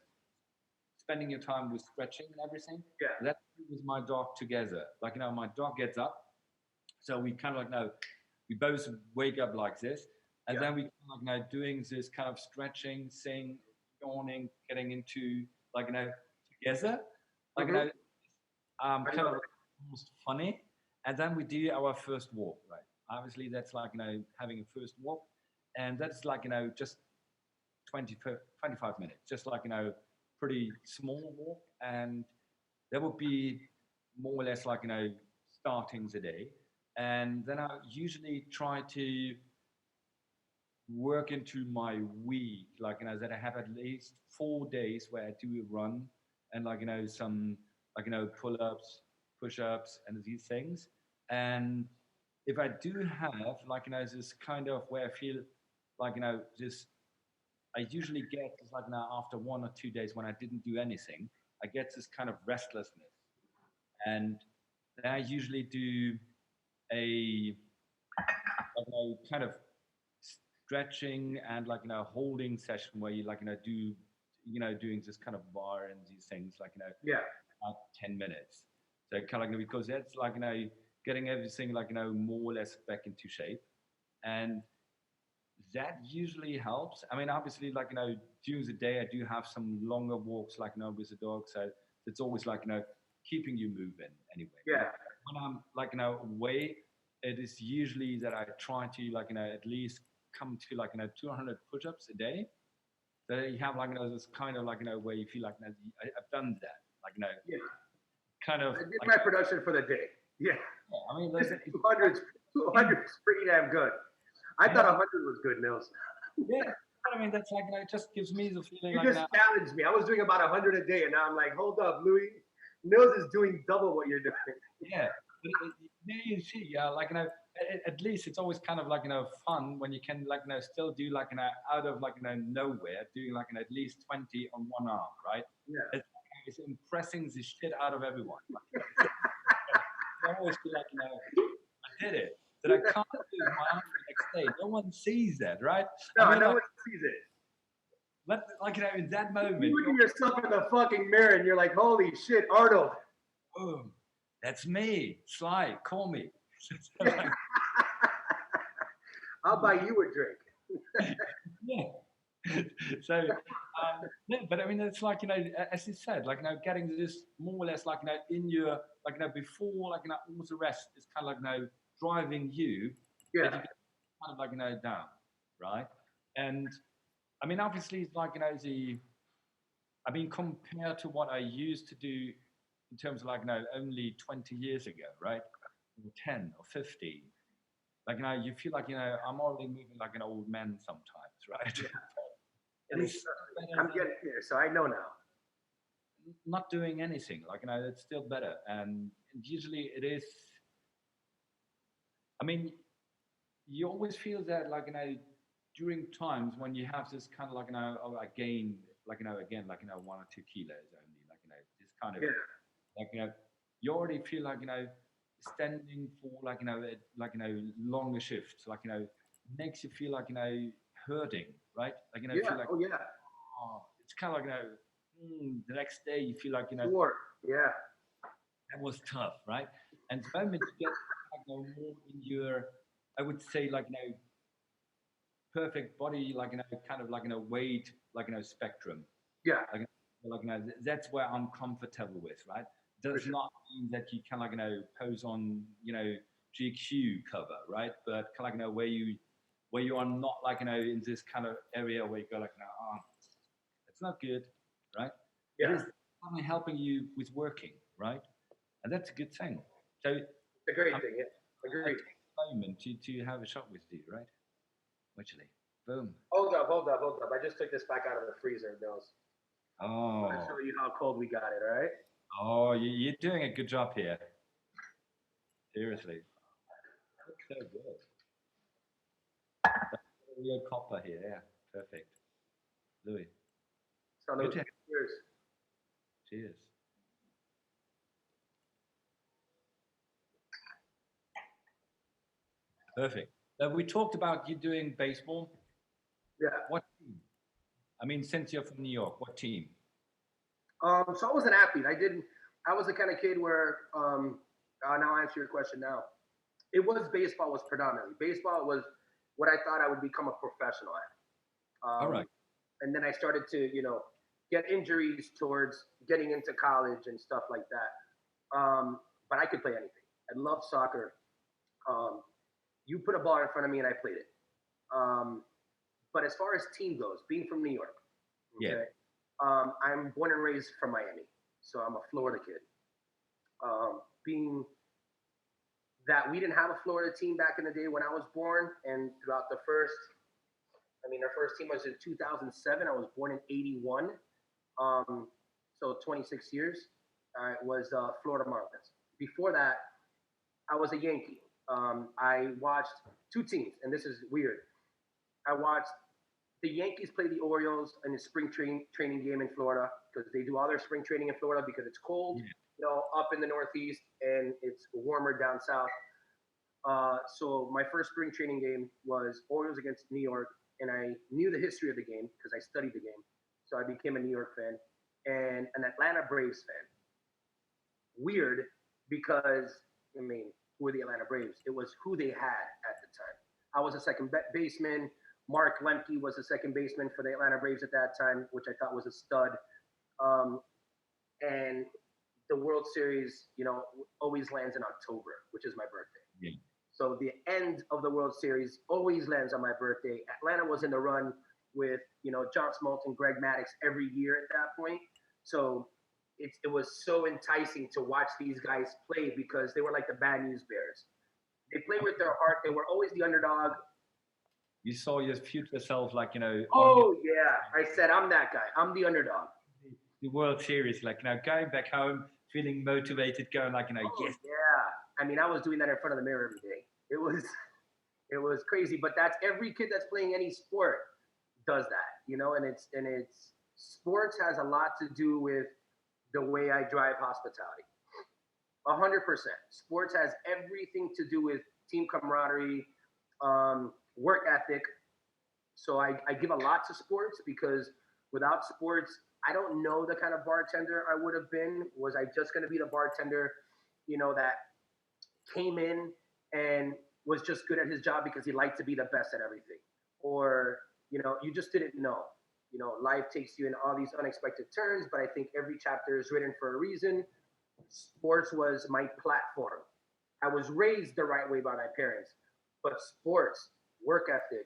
Speaker 1: spending your time with stretching and everything.
Speaker 2: Yeah.
Speaker 1: That's with my dog together. Like, my dog gets up. So we kind of like, we both wake up like this. And then we kind of like, doing this kind of stretching thing, yawning, getting into like, together. Like,
Speaker 2: I
Speaker 1: kind
Speaker 2: know
Speaker 1: of almost funny. And then we do our first walk, right? Obviously, that's like, having a first walk. And that's like, just 25 minutes, just like, pretty small walk. And that would be more or less like, startings a day. And then I usually try to work into my week, like, that I have at least 4 days where I do a run and like, some, like, pull-ups, push-ups and these things. And if I do have like, this kind of where I feel like, this, I usually get this like, after 1 or 2 days when I didn't do anything, I get this kind of restlessness. And then I usually do a, like, kind of stretching and like, holding session where you like, do, doing this kind of bar and these things like,
Speaker 2: yeah.
Speaker 1: about 10 minutes. So kind of like, because that's like, getting everything like, more or less back into shape. And that usually helps. I mean, obviously, like, during the day, I do have some longer walks, like, with the dog. So it's always like, keeping you moving anyway.
Speaker 2: Yeah.
Speaker 1: When I'm like, away, it is usually that I try to like, at least come to like, 200 push-ups a day. So you have like, this kind of like, where you feel like, I've done that. Like,
Speaker 2: Yeah.
Speaker 1: kind of
Speaker 2: I did
Speaker 1: like,
Speaker 2: my production for the day. Yeah.
Speaker 1: I mean,
Speaker 2: This
Speaker 1: listen,
Speaker 2: 200, 200 is pretty damn good. I thought 100 was good, Nils.
Speaker 1: yeah, I mean, that's like, it just gives me the feeling
Speaker 2: You
Speaker 1: like,
Speaker 2: just challenged me. I was doing about 100 a day, and now I'm like, hold up, Louis. Nils is doing double what you're doing.
Speaker 1: yeah, but there you see, yeah, like, at least it's always kind of like, fun when you can like, still do like, out of like, nowhere, doing like, at least 20 on one arm, right?
Speaker 2: Yeah.
Speaker 1: It's impressing the shit out of everyone. I always feel like, I did it. That I can't lose my arm the next day. No one sees that, right?
Speaker 2: No,
Speaker 1: I mean,
Speaker 2: no
Speaker 1: like,
Speaker 2: one sees it.
Speaker 1: but like, in that moment,
Speaker 2: You look at yourself in the fucking mirror, and you're like, holy shit, Arnold.
Speaker 1: boom, that's me. Sly, call me.
Speaker 2: I'll buy you a drink.
Speaker 1: Yeah. So, yeah, but I mean, it's like, as you said, like, getting this more or less like, in your, like, before, like, all the rest is kind of like, driving you, that
Speaker 2: Yeah.
Speaker 1: you get kind of like, down, right? And I mean, obviously, it's like, I mean, compared to what I used to do in terms of like, only 20 years ago, right? Or 10 or 15. Like, you feel like, I'm already moving like an old man sometimes, right?
Speaker 2: Yeah.
Speaker 1: It is
Speaker 2: I'm getting there, so I know now.
Speaker 1: not doing anything. Like, it's still better. And usually it is, I mean, you always feel that, like, during times when you have this kind of like, oh, I gained, like, again, like, 1 or 2 kilos only, like, this kind of,
Speaker 2: Yeah.
Speaker 1: like, you already feel like, standing for like, like, longer shifts, like, makes you feel like, hurting, right? Like,
Speaker 2: Yeah.
Speaker 1: feel like,
Speaker 2: Oh, yeah.
Speaker 1: oh, it's kind of like, the next day you feel like,
Speaker 2: Sure. Yeah.
Speaker 1: that was tough, right? And the moment you get like, more in your, I would say, like, perfect body, like, kind of like, weight, like, spectrum,
Speaker 2: Yeah.
Speaker 1: like, that's where I'm comfortable with, right? Does
Speaker 2: Sure.
Speaker 1: not mean that you can, like, pose on, GQ cover, right? But kind of like, where you are not like, in this kind of area where you go like, oh, it's not good, right?
Speaker 2: Yeah.
Speaker 1: It is only helping you with working, right? And that's a good thing. So
Speaker 2: It's a great thing. Yeah. Agreed.
Speaker 1: a moment to have a shot with you, right? Actually, boom.
Speaker 2: Hold up. I just took this back out of the freezer, Nils. I'm
Speaker 1: Oh,
Speaker 2: gonna show you how cold we got it. All right.
Speaker 1: oh, you're doing a good job here. Seriously, that's so good. Real copper here, yeah, perfect. Louis,
Speaker 2: Salute.
Speaker 1: good to
Speaker 2: Cheers.
Speaker 1: cheers. Perfect. We talked about you doing baseball.
Speaker 2: Yeah.
Speaker 1: What team? I mean, since you're from New York, what team?
Speaker 2: So I was an athlete. I was the kind of kid where, now I answer your question now. It was baseball was predominantly. Baseball was what I thought I would become a professional at.
Speaker 1: All right.
Speaker 2: And then I started to, get injuries towards getting into college and stuff like that. But I could play anything. I love soccer. Um, you put a ball in front of me and I played it. Um, but as far as team goes, being from New York,
Speaker 1: Yeah.
Speaker 2: okay, I'm born and raised from Miami, so I'm a Florida kid. Being that we didn't have a Florida team back in the day when I was born, and throughout our first team was in 2007. I was born in '81, so 26 years. It was Florida Marlins. Before that, I was a Yankee. I watched two teams, and this is weird. I watched the Yankees play the Orioles in a training game in Florida because they do all their spring training in Florida because it's cold, up in the Northeast and it's warmer down south. So my first spring training game was Orioles against New York, and I knew the history of the game because I studied the game. So I became a New York fan and an Atlanta Braves fan. Weird because, who were the Atlanta Braves? It was who they had at the time. I was a second baseman. Mark Lemke was the second baseman for the Atlanta Braves at that time, which I thought was a stud. And the World Series, always lands in October, which is my birthday.
Speaker 1: Yeah.
Speaker 2: So the end of the World Series always lands on my birthday. Atlanta was in the run with, John Smoltz, Greg Maddux every year at that point. So it was so enticing to watch these guys play because they were like the Bad News Bears. They played with their heart. They were always the underdog.
Speaker 1: You saw your future self,
Speaker 2: Oh, yeah. I said, I'm that guy. I'm the underdog.
Speaker 1: The World Series, going back home, feeling motivated, going yes.
Speaker 2: Yeah. I was doing that in front of the mirror every day. It was crazy, but that's every kid that's playing any sport does that, and it's sports has a lot to do with the way I drive hospitality. 100%. Sports has everything to do with team camaraderie, work ethic. So I give a lot to sports because without sports, I don't know the kind of bartender I would have been. Was I just going to be the bartender, that came in and was just good at his job because he liked to be the best at everything? Or, you just didn't know. Life takes you in all these unexpected turns, but I think every chapter is written for a reason. Sports was my platform. I was raised the right way by my parents, but sports, work ethic,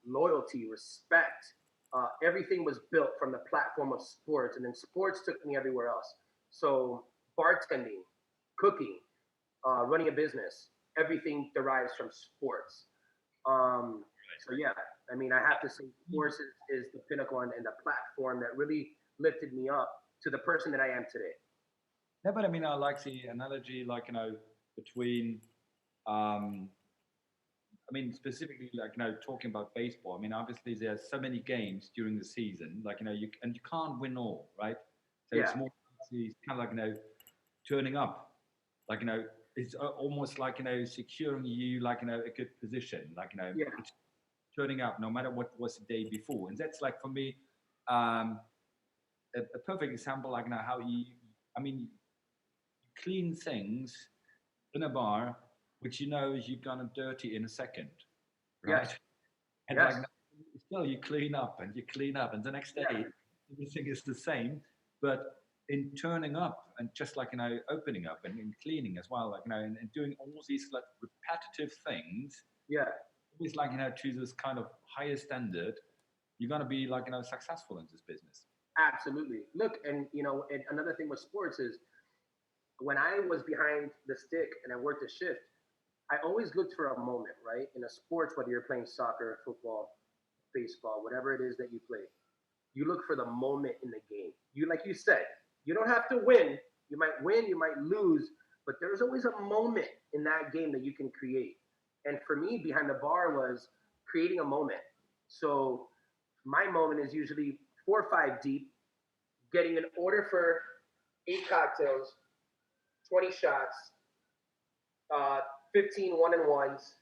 Speaker 2: loyalty, respect, everything was built from the platform of sports, and then sports took me everywhere else. So bartending, cooking, running a business, everything derives from sports. So yeah, I have to say sports is the pinnacle and the platform that really lifted me up to the person that I am today.
Speaker 1: No, but I like the analogy, between, specifically, talking about baseball. Obviously, there's so many games during the season, you can't win all, right? So
Speaker 2: Yeah.
Speaker 1: it's more, it's kind of turning up, it's almost securing you, a good position, it's turning up no matter what was the day before. And that's for me, a perfect example, how you clean things in a bar, which is you're gonna dirty in a second, right?
Speaker 2: Yes.
Speaker 1: And
Speaker 2: Yes.
Speaker 1: still you clean up and you clean up, and the next day everything is the same. But in turning up and just opening up and in cleaning as well, and doing all these repetitive things, always to this kind of higher standard, you're gonna be successful in this business.
Speaker 2: Absolutely. Look, and and another thing with sports is when I was behind the stick and I worked a shift, I always looked for a moment, right? In a sports, whether you're playing soccer, football, baseball, whatever it is that you play, you look for the moment in the game. Like you said, you don't have to win. You might win, you might lose, but there's always a moment in that game that you can create. And for me, behind the bar was creating a moment. So my moment is usually 4 or 5 deep, getting an order for 8 cocktails, 20 shots, 15 one-and-ones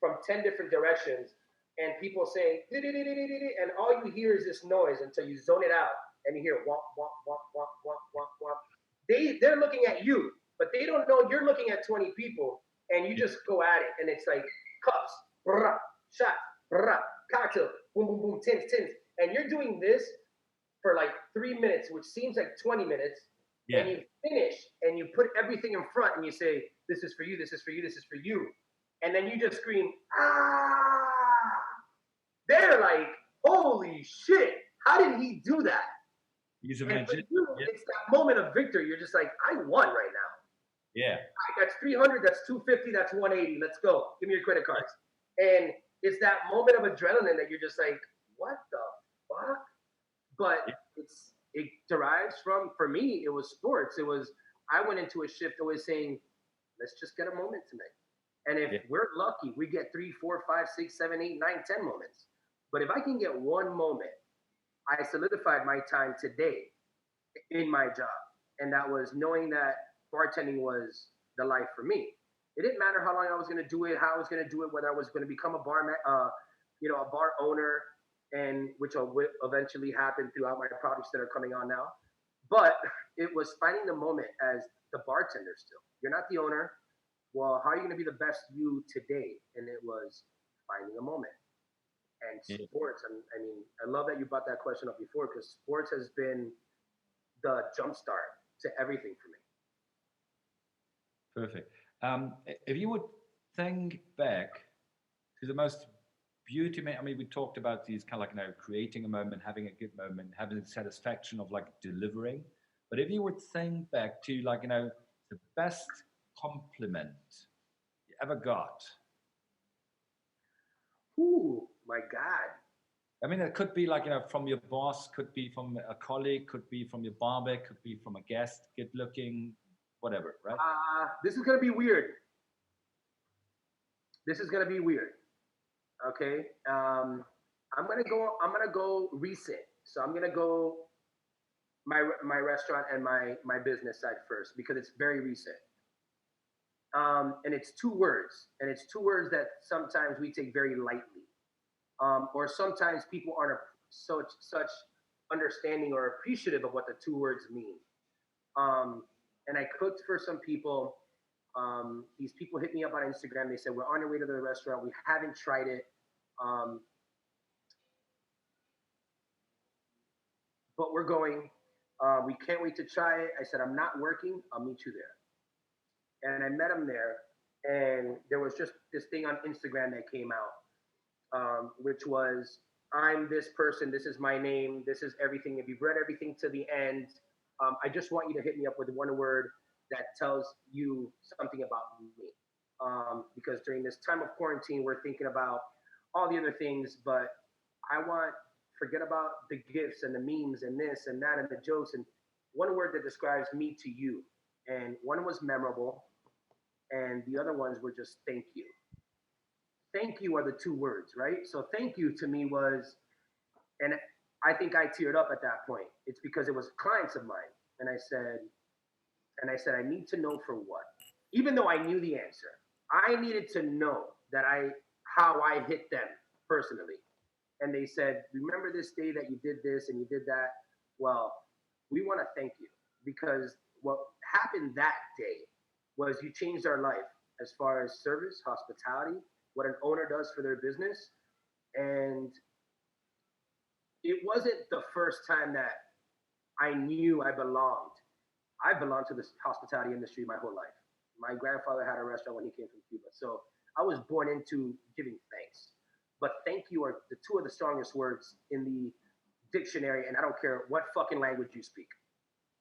Speaker 2: from 10 different directions, and people saying, and all you hear is this noise until you zone it out, and you hear womp, womp, womp, womp, womp, womp, womp. They're looking at you, but they don't know you're looking at 20 people, and you just go at it, and it's like cups, brah, shot, brah, cocktail, boom, boom, boom, tins, and you're doing this for 3 minutes, which seems like 20 minutes,
Speaker 1: Yeah.
Speaker 2: and you finish and you put everything in front and you say, this is for you, this is for you, this is for you. And then you just scream, ah! They're like, holy shit, how did he do that?
Speaker 1: He's a
Speaker 2: And for
Speaker 1: magician.
Speaker 2: you,
Speaker 1: Yeah.
Speaker 2: it's that moment of victory. You're just like, I won right now.
Speaker 1: Yeah.
Speaker 2: That's 300, that's 250, that's 180. Let's go. Give me your credit cards. And it's that moment of adrenaline that you're just like, what the fuck? But it derives from, for me, it was sports. It was, I went into a shift always saying, let's just get a moment tonight. And if we're lucky, we get 3, 4, 5, 6, 7, 8, 9, 10 moments. But if I can get one moment, I solidified my time today in my job. And that was knowing that bartending was the life for me. It didn't matter how long I was going to do it, how I was going to do it, whether I was going to become a a bar owner, and which will eventually happen throughout my projects that are coming on now. But it was finding the moment as the bartender still. You're not the owner. Well, how are you going to be the best you today? And it was finding a moment. And sports, I mean, I love that you brought that question up before because sports has been the jumpstart to everything for me.
Speaker 1: Perfect. If you would think back to the most beauty, I mean, we talked about these kind of like, creating a moment, having a good moment, having the satisfaction of like delivering. But if you would think back to like, the best compliment you ever got.
Speaker 2: Ooh, my God.
Speaker 1: I mean, it could be like, from your boss, could be from a colleague, could be from your barber, could be from a guest, good looking, whatever, right?
Speaker 2: This is going to be weird. This is going to be weird. Okay. I'm gonna go recent. So I'm gonna go my restaurant and my business side first because it's very recent. And it's two words, and it's two words that sometimes we take very lightly, or sometimes people aren't such understanding or appreciative of what the two words mean. And I cooked for some people. These people hit me up on Instagram. They said, we're on our way to the restaurant. We haven't tried it. But we're going. We can't wait to try it. I said, I'm not working. I'll meet you there. And I met him there. And there was just this thing on Instagram that came out, which was, I'm this person. This is my name. This is everything. If you've read everything to the end, I just want you to hit me up with one word that tells you something about me. Because during this time of quarantine, we're thinking about all the other things, but I want forget about the gifts and the memes and this and that and the jokes and one word that describes me to you. And one was memorable, and the other ones were just thank you. Thank you are the two words, right? So thank you to me was, and I think I teared up at that point. It's because it was clients of mine, and I said, I need to know for what, even though I knew the answer. I needed to know that how I hit them personally. And they said, remember this day that you did this and you did that? Well, we want to thank you because what happened that day was you changed our life as far as service, hospitality, what an owner does for their business. And it wasn't the first time that I knew I belonged. I belonged to the hospitality industry my whole life. My grandfather had a restaurant when he came from Cuba. So I was born into giving thanks. But thank you are the two of the strongest words in the dictionary, and I don't care what fucking language you speak.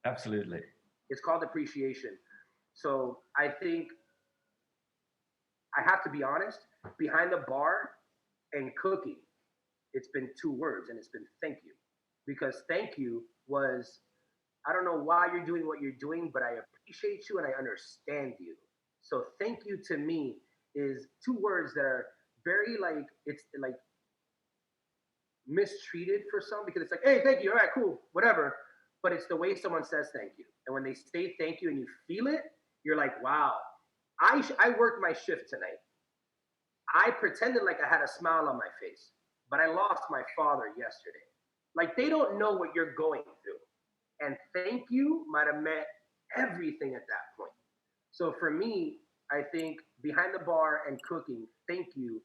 Speaker 1: Absolutely.
Speaker 2: It's called appreciation. So I think I have to be honest, behind the bar and cooking, it's been two words, and it's been thank you. Because thank you was, I don't know why you're doing what you're doing, but I appreciate you and I understand you. So thank you to me is two words that are very like, it's like mistreated for some because it's like, hey, thank you, all right, cool, whatever. But it's the way someone says thank you. And when they say thank you and you feel it, you're like, wow, I worked my shift tonight. I pretended like I had a smile on my face, but I lost my father yesterday. Like they don't know what you're going through. And thank you might have meant everything at that point. So for me, I think behind the bar and cooking, thank you.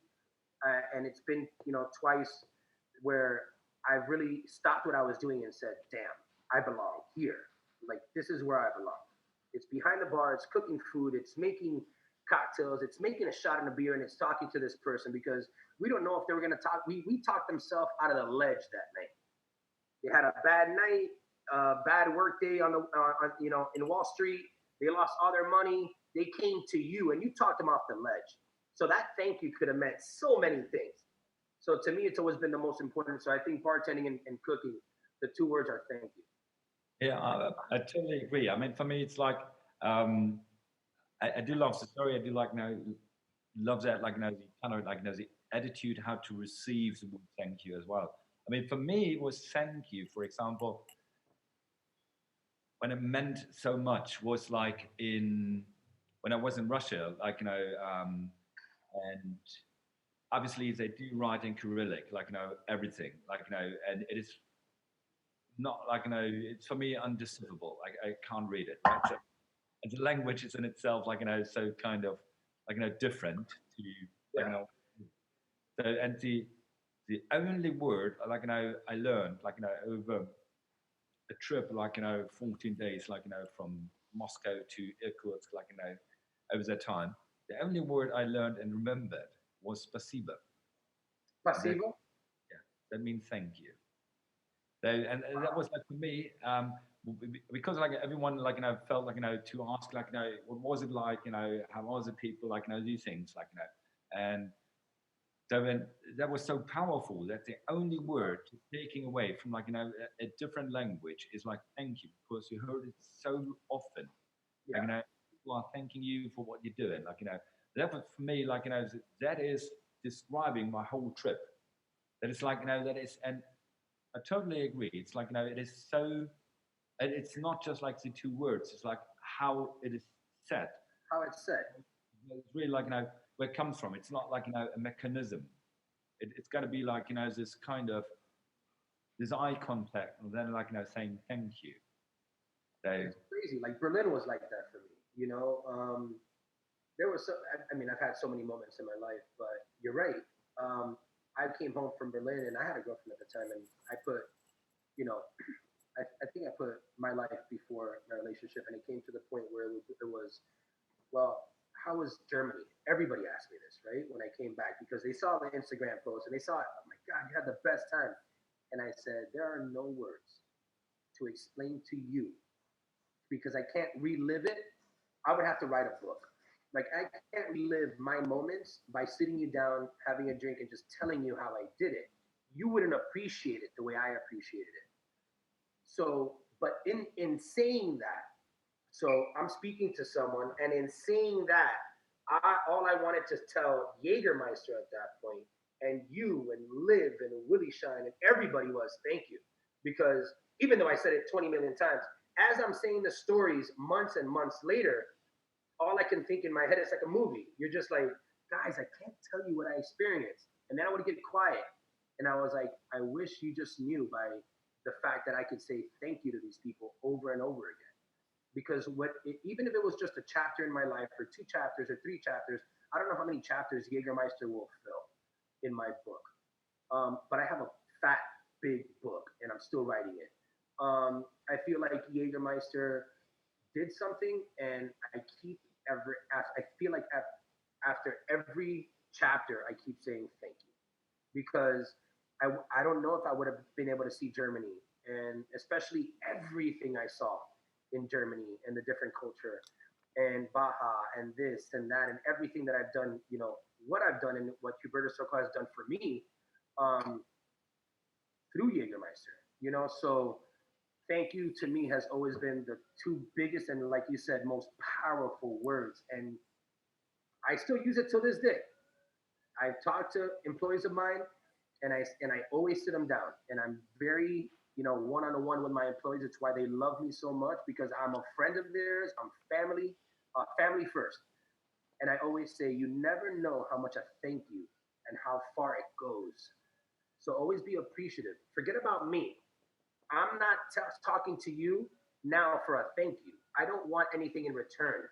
Speaker 2: And it's been, twice where I've really stopped what I was doing and said, damn, I belong here. like this is where I belong. It's behind the bar. It's cooking food. It's making cocktails. It's making a shot in a beer, and it's talking to this person because we don't know if they were gonna talk. We talked themselves out of the ledge that night. They had a bad night, bad work day in Wall Street. They lost all their money. They came to you, and you talked them off the ledge. So that thank you could have meant so many things. So to me, it's always been the most important. So I think bartending and cooking, the two words are thank you.
Speaker 1: Yeah, I totally agree. I mean, for me, it's like um, I do love the story. I do like love that the kind of the attitude how to receive the word thank you as well. I mean, for me, it was thank you. For example, when it meant so much was like in when I was in Russia, and obviously they do write in Cyrillic, everything, and it is not it's for me undecipherable. I can't read it. Right? So, and the language is in itself so kind of different to
Speaker 2: Yeah.
Speaker 1: so and the only word I learned over a trip 14 days from Moscow to Irkutsk over that time, the only word I learned and remembered was spasiba. That,
Speaker 2: Pasivo.
Speaker 1: yeah, that means thank you. So, and that was for me, because everyone felt to ask what was it like, how was it people these things and so then that was so powerful that the only word taking away from a different language is thank you, because you heard it so often.
Speaker 2: Yeah.
Speaker 1: People are thanking you for what you're doing. That was for me that is describing my whole trip. That is that is, and I totally agree. It's it is so. It's not just the two words. It's how it is said.
Speaker 2: How it's said.
Speaker 1: It's really where it comes from. It's not a mechanism. It's got to be this kind of this eye contact, and then saying thank you. So
Speaker 2: It's crazy. Like Berlin was like that for me. There was so. I mean, I've had so many moments in my life, but you're right. I came home from Berlin and I had a girlfriend at the time, and I put, you know, I think I put my life before my relationship, and it came to the point where it was well, how was Germany? Everybody asked me this, right? When I came back because they saw the Instagram post and they saw, oh my God, you had the best time. And I said, there are no words to explain to you because I can't relive it. I would have to write a book. Like I can't relive my moments by sitting you down, having a drink, and just telling you how I did it. You wouldn't appreciate it the way I appreciated it. So, but in saying that, so I'm speaking to someone, and in saying that, all I wanted to tell Jägermeister at that point, and you, and Liv, and Willie Shine, and everybody was thank you, because even though I said it 20 million times, as I'm saying the stories months and months later, all I can think in my head is like a movie. You're just like, guys, I can't tell you what I experienced, and then I would get quiet, and I was like, I wish you just knew by the fact that I could say thank you to these people over and over again because even if it was just a chapter in my life or two chapters or three chapters, I don't know how many chapters Jägermeister will fill in my book. But I have a fat, big book, and I'm still writing it. I feel like Jägermeister did something, and I feel like after every chapter, I keep saying thank you because I don't know if I would have been able to see Germany and especially everything I saw in Germany and the different culture and Baja and this and that and everything that I've done, what I've done and what Huberto Soco has done for me um, through Jägermeister, so thank you to me has always been the two biggest and like you said, most powerful words. And I still use it till this day. I've talked to employees of mine and I always sit them down and I'm very one on one with my employees. It's why they love me so much because I'm a friend of theirs. I'm family first. And I always say you never know how much I thank you and how far it goes. So always be appreciative. Forget about me. I'm not talking to you now for a thank you. I don't want anything in return.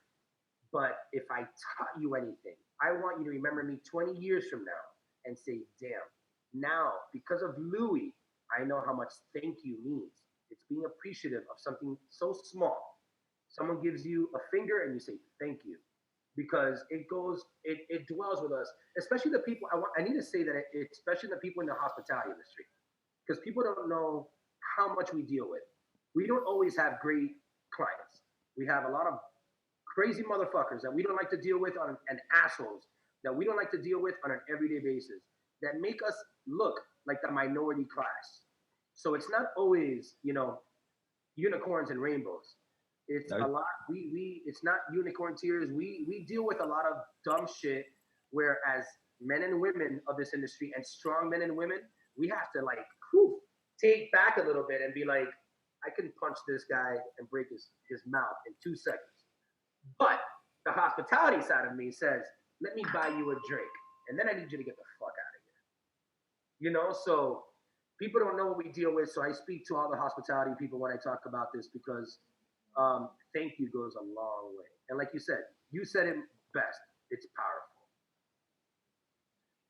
Speaker 2: But if I taught you anything, I want you to remember me 20 years from now and say, damn, now because of Louis, I know how much thank you means. It's being appreciative of something so small. Someone gives you a finger and you say thank you, because it dwells with us, especially the people. I need to say that especially the people in the hospitality industry, because people don't know how much we deal with. We don't always have great clients. We have a lot of crazy motherfuckers that we don't like to deal with and assholes that we don't like to deal with on an everyday basis that make us look like the minority class. So it's not always, unicorns and rainbows. It's
Speaker 1: No.
Speaker 2: a lot. We it's not unicorn tears. We deal with a lot of dumb shit. Whereas men and women of this industry and strong men and women, we have to like take back a little bit and be like, I can punch this guy and break his mouth in 2 seconds. But the hospitality side of me says, let me buy you a drink, and then I need you to get the fuck out of here. So people don't know what we deal with. So I speak to all the hospitality people when I talk about this, because thank you goes a long way. And like you said it best. It's powerful.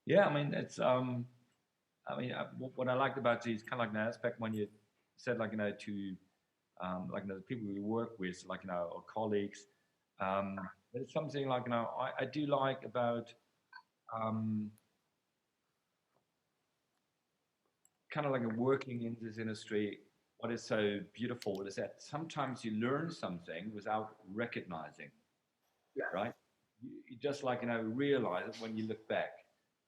Speaker 1: Yeah, I mean, it's what I liked about these kind of like the aspect when you said like to the people we work with, like our colleagues, it's something like I do like about um, kind of like working in this industry. What is so beautiful is that sometimes you learn something without recognizing,
Speaker 2: Yeah.
Speaker 1: right? You just like realize it when you look back,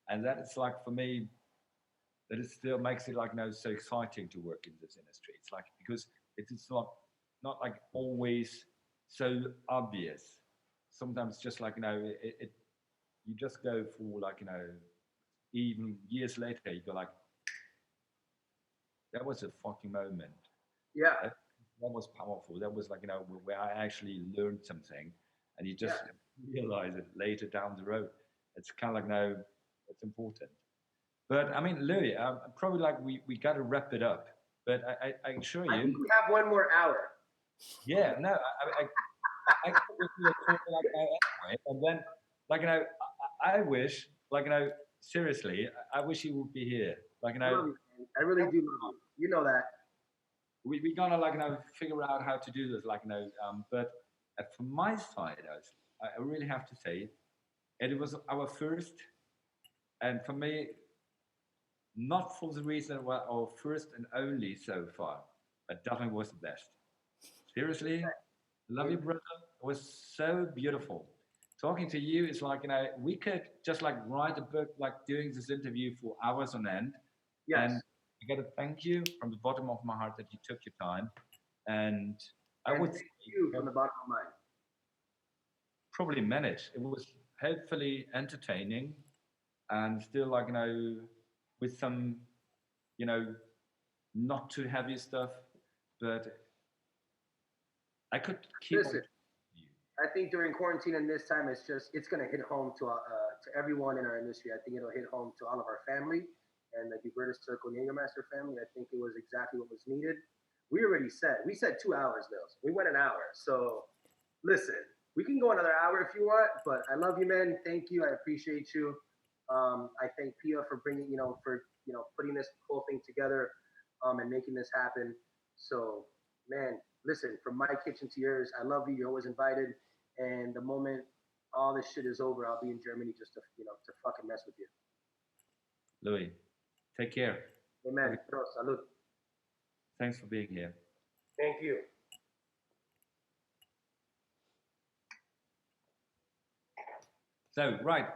Speaker 1: and that is like for me that it still makes it like so exciting to work in this industry. It's like because it's not like always so obvious. Sometimes just like you just go for like even years later you go like that was a fucking moment.
Speaker 2: Yeah.
Speaker 1: That was powerful. That was like where I actually learned something, and you just realize it later down the road. It's kind of like it's important. But I mean, Louis, probably like we got to wrap it up. But I assure
Speaker 2: I think
Speaker 1: you,
Speaker 2: we have 1 more hour.
Speaker 1: yeah, no, I could do a call like anyway, and then like I wish like seriously, I wish you would be here. Like
Speaker 2: I love you, man. I really do love you. You know that.
Speaker 1: we gonna like figure out how to do this. Like but from my side, I really have to say, it was our first, and for me, not for the reason it was our first and only so far, but definitely was the best. Seriously, love you, brother. It was so beautiful. Talking to you is like, we could just like write a book, like doing this interview for hours on end.
Speaker 2: Yes.
Speaker 1: And I got to thank you from the bottom of my heart that you took your time. And I
Speaker 2: And
Speaker 1: would
Speaker 2: thank you from the bottom of mine.
Speaker 1: probably manage. It was hopefully entertaining and still like, with some, you know, not too heavy stuff, but I could keep
Speaker 2: Listen,
Speaker 1: on.
Speaker 2: I think during quarantine and this time, it's gonna hit home to everyone in our industry. I think it'll hit home to all of our family and the Hubertus Circle Jägermeister family. I think it was exactly what was needed. We said 2 hours, Nils. We went an hour. So listen, we can go another hour if you want, but I love you, man. Thank you. I appreciate you. I thank Pia for putting this whole thing together, and making this happen. So, man, listen, from my kitchen to yours, I love you. You're always invited. And the moment all this shit is over, I'll be in Germany just to fucking mess with you.
Speaker 1: Louis, take care.
Speaker 2: Amen. Bro, salud.
Speaker 1: Thanks for being here.
Speaker 2: Thank you.
Speaker 1: So, right,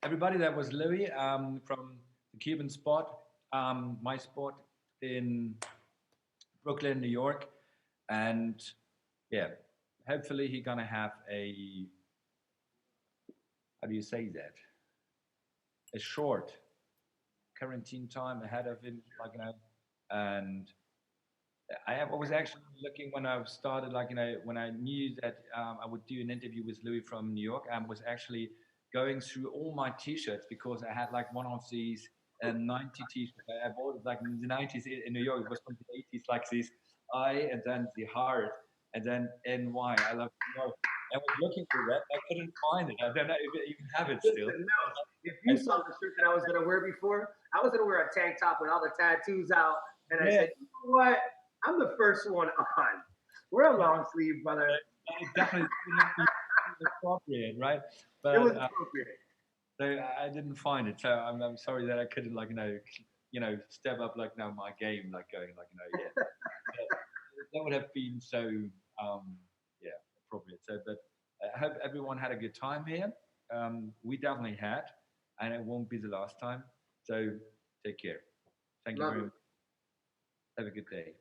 Speaker 1: everybody, that was Louis from the Cuban spot, my spot in Brooklyn, New York. And yeah, hopefully he's gonna have how do you say that? A short quarantine time ahead of him, like, and I was actually looking when I started, like, when I knew that I would do an interview with Louis from New York, I was actually going through all my T-shirts because I had like one of these 90 T-shirts. I bought it like in the 90s in New York. It was from the 80s, like this I and then the heart and then NY. I love New York. I was looking for that. I couldn't find it. I don't know if I even have it still.
Speaker 2: Listen, no, if you saw the shirt that I was gonna wear before, I was gonna wear a tank top with all the tattoos out, and I said, you know what? I'm the first one on. We're a long sleeve, brother.
Speaker 1: It definitely wouldn't be appropriate, right?
Speaker 2: It was
Speaker 1: But
Speaker 2: appropriate.
Speaker 1: so I didn't find it. So I'm sorry that I couldn't like step up like now my game like going like yeah. That would have been so yeah appropriate. So but I hope everyone had a good time here. We definitely had, and it won't be the last time. So take care. Thank you
Speaker 2: Love
Speaker 1: very
Speaker 2: it.
Speaker 1: much. Have a good day.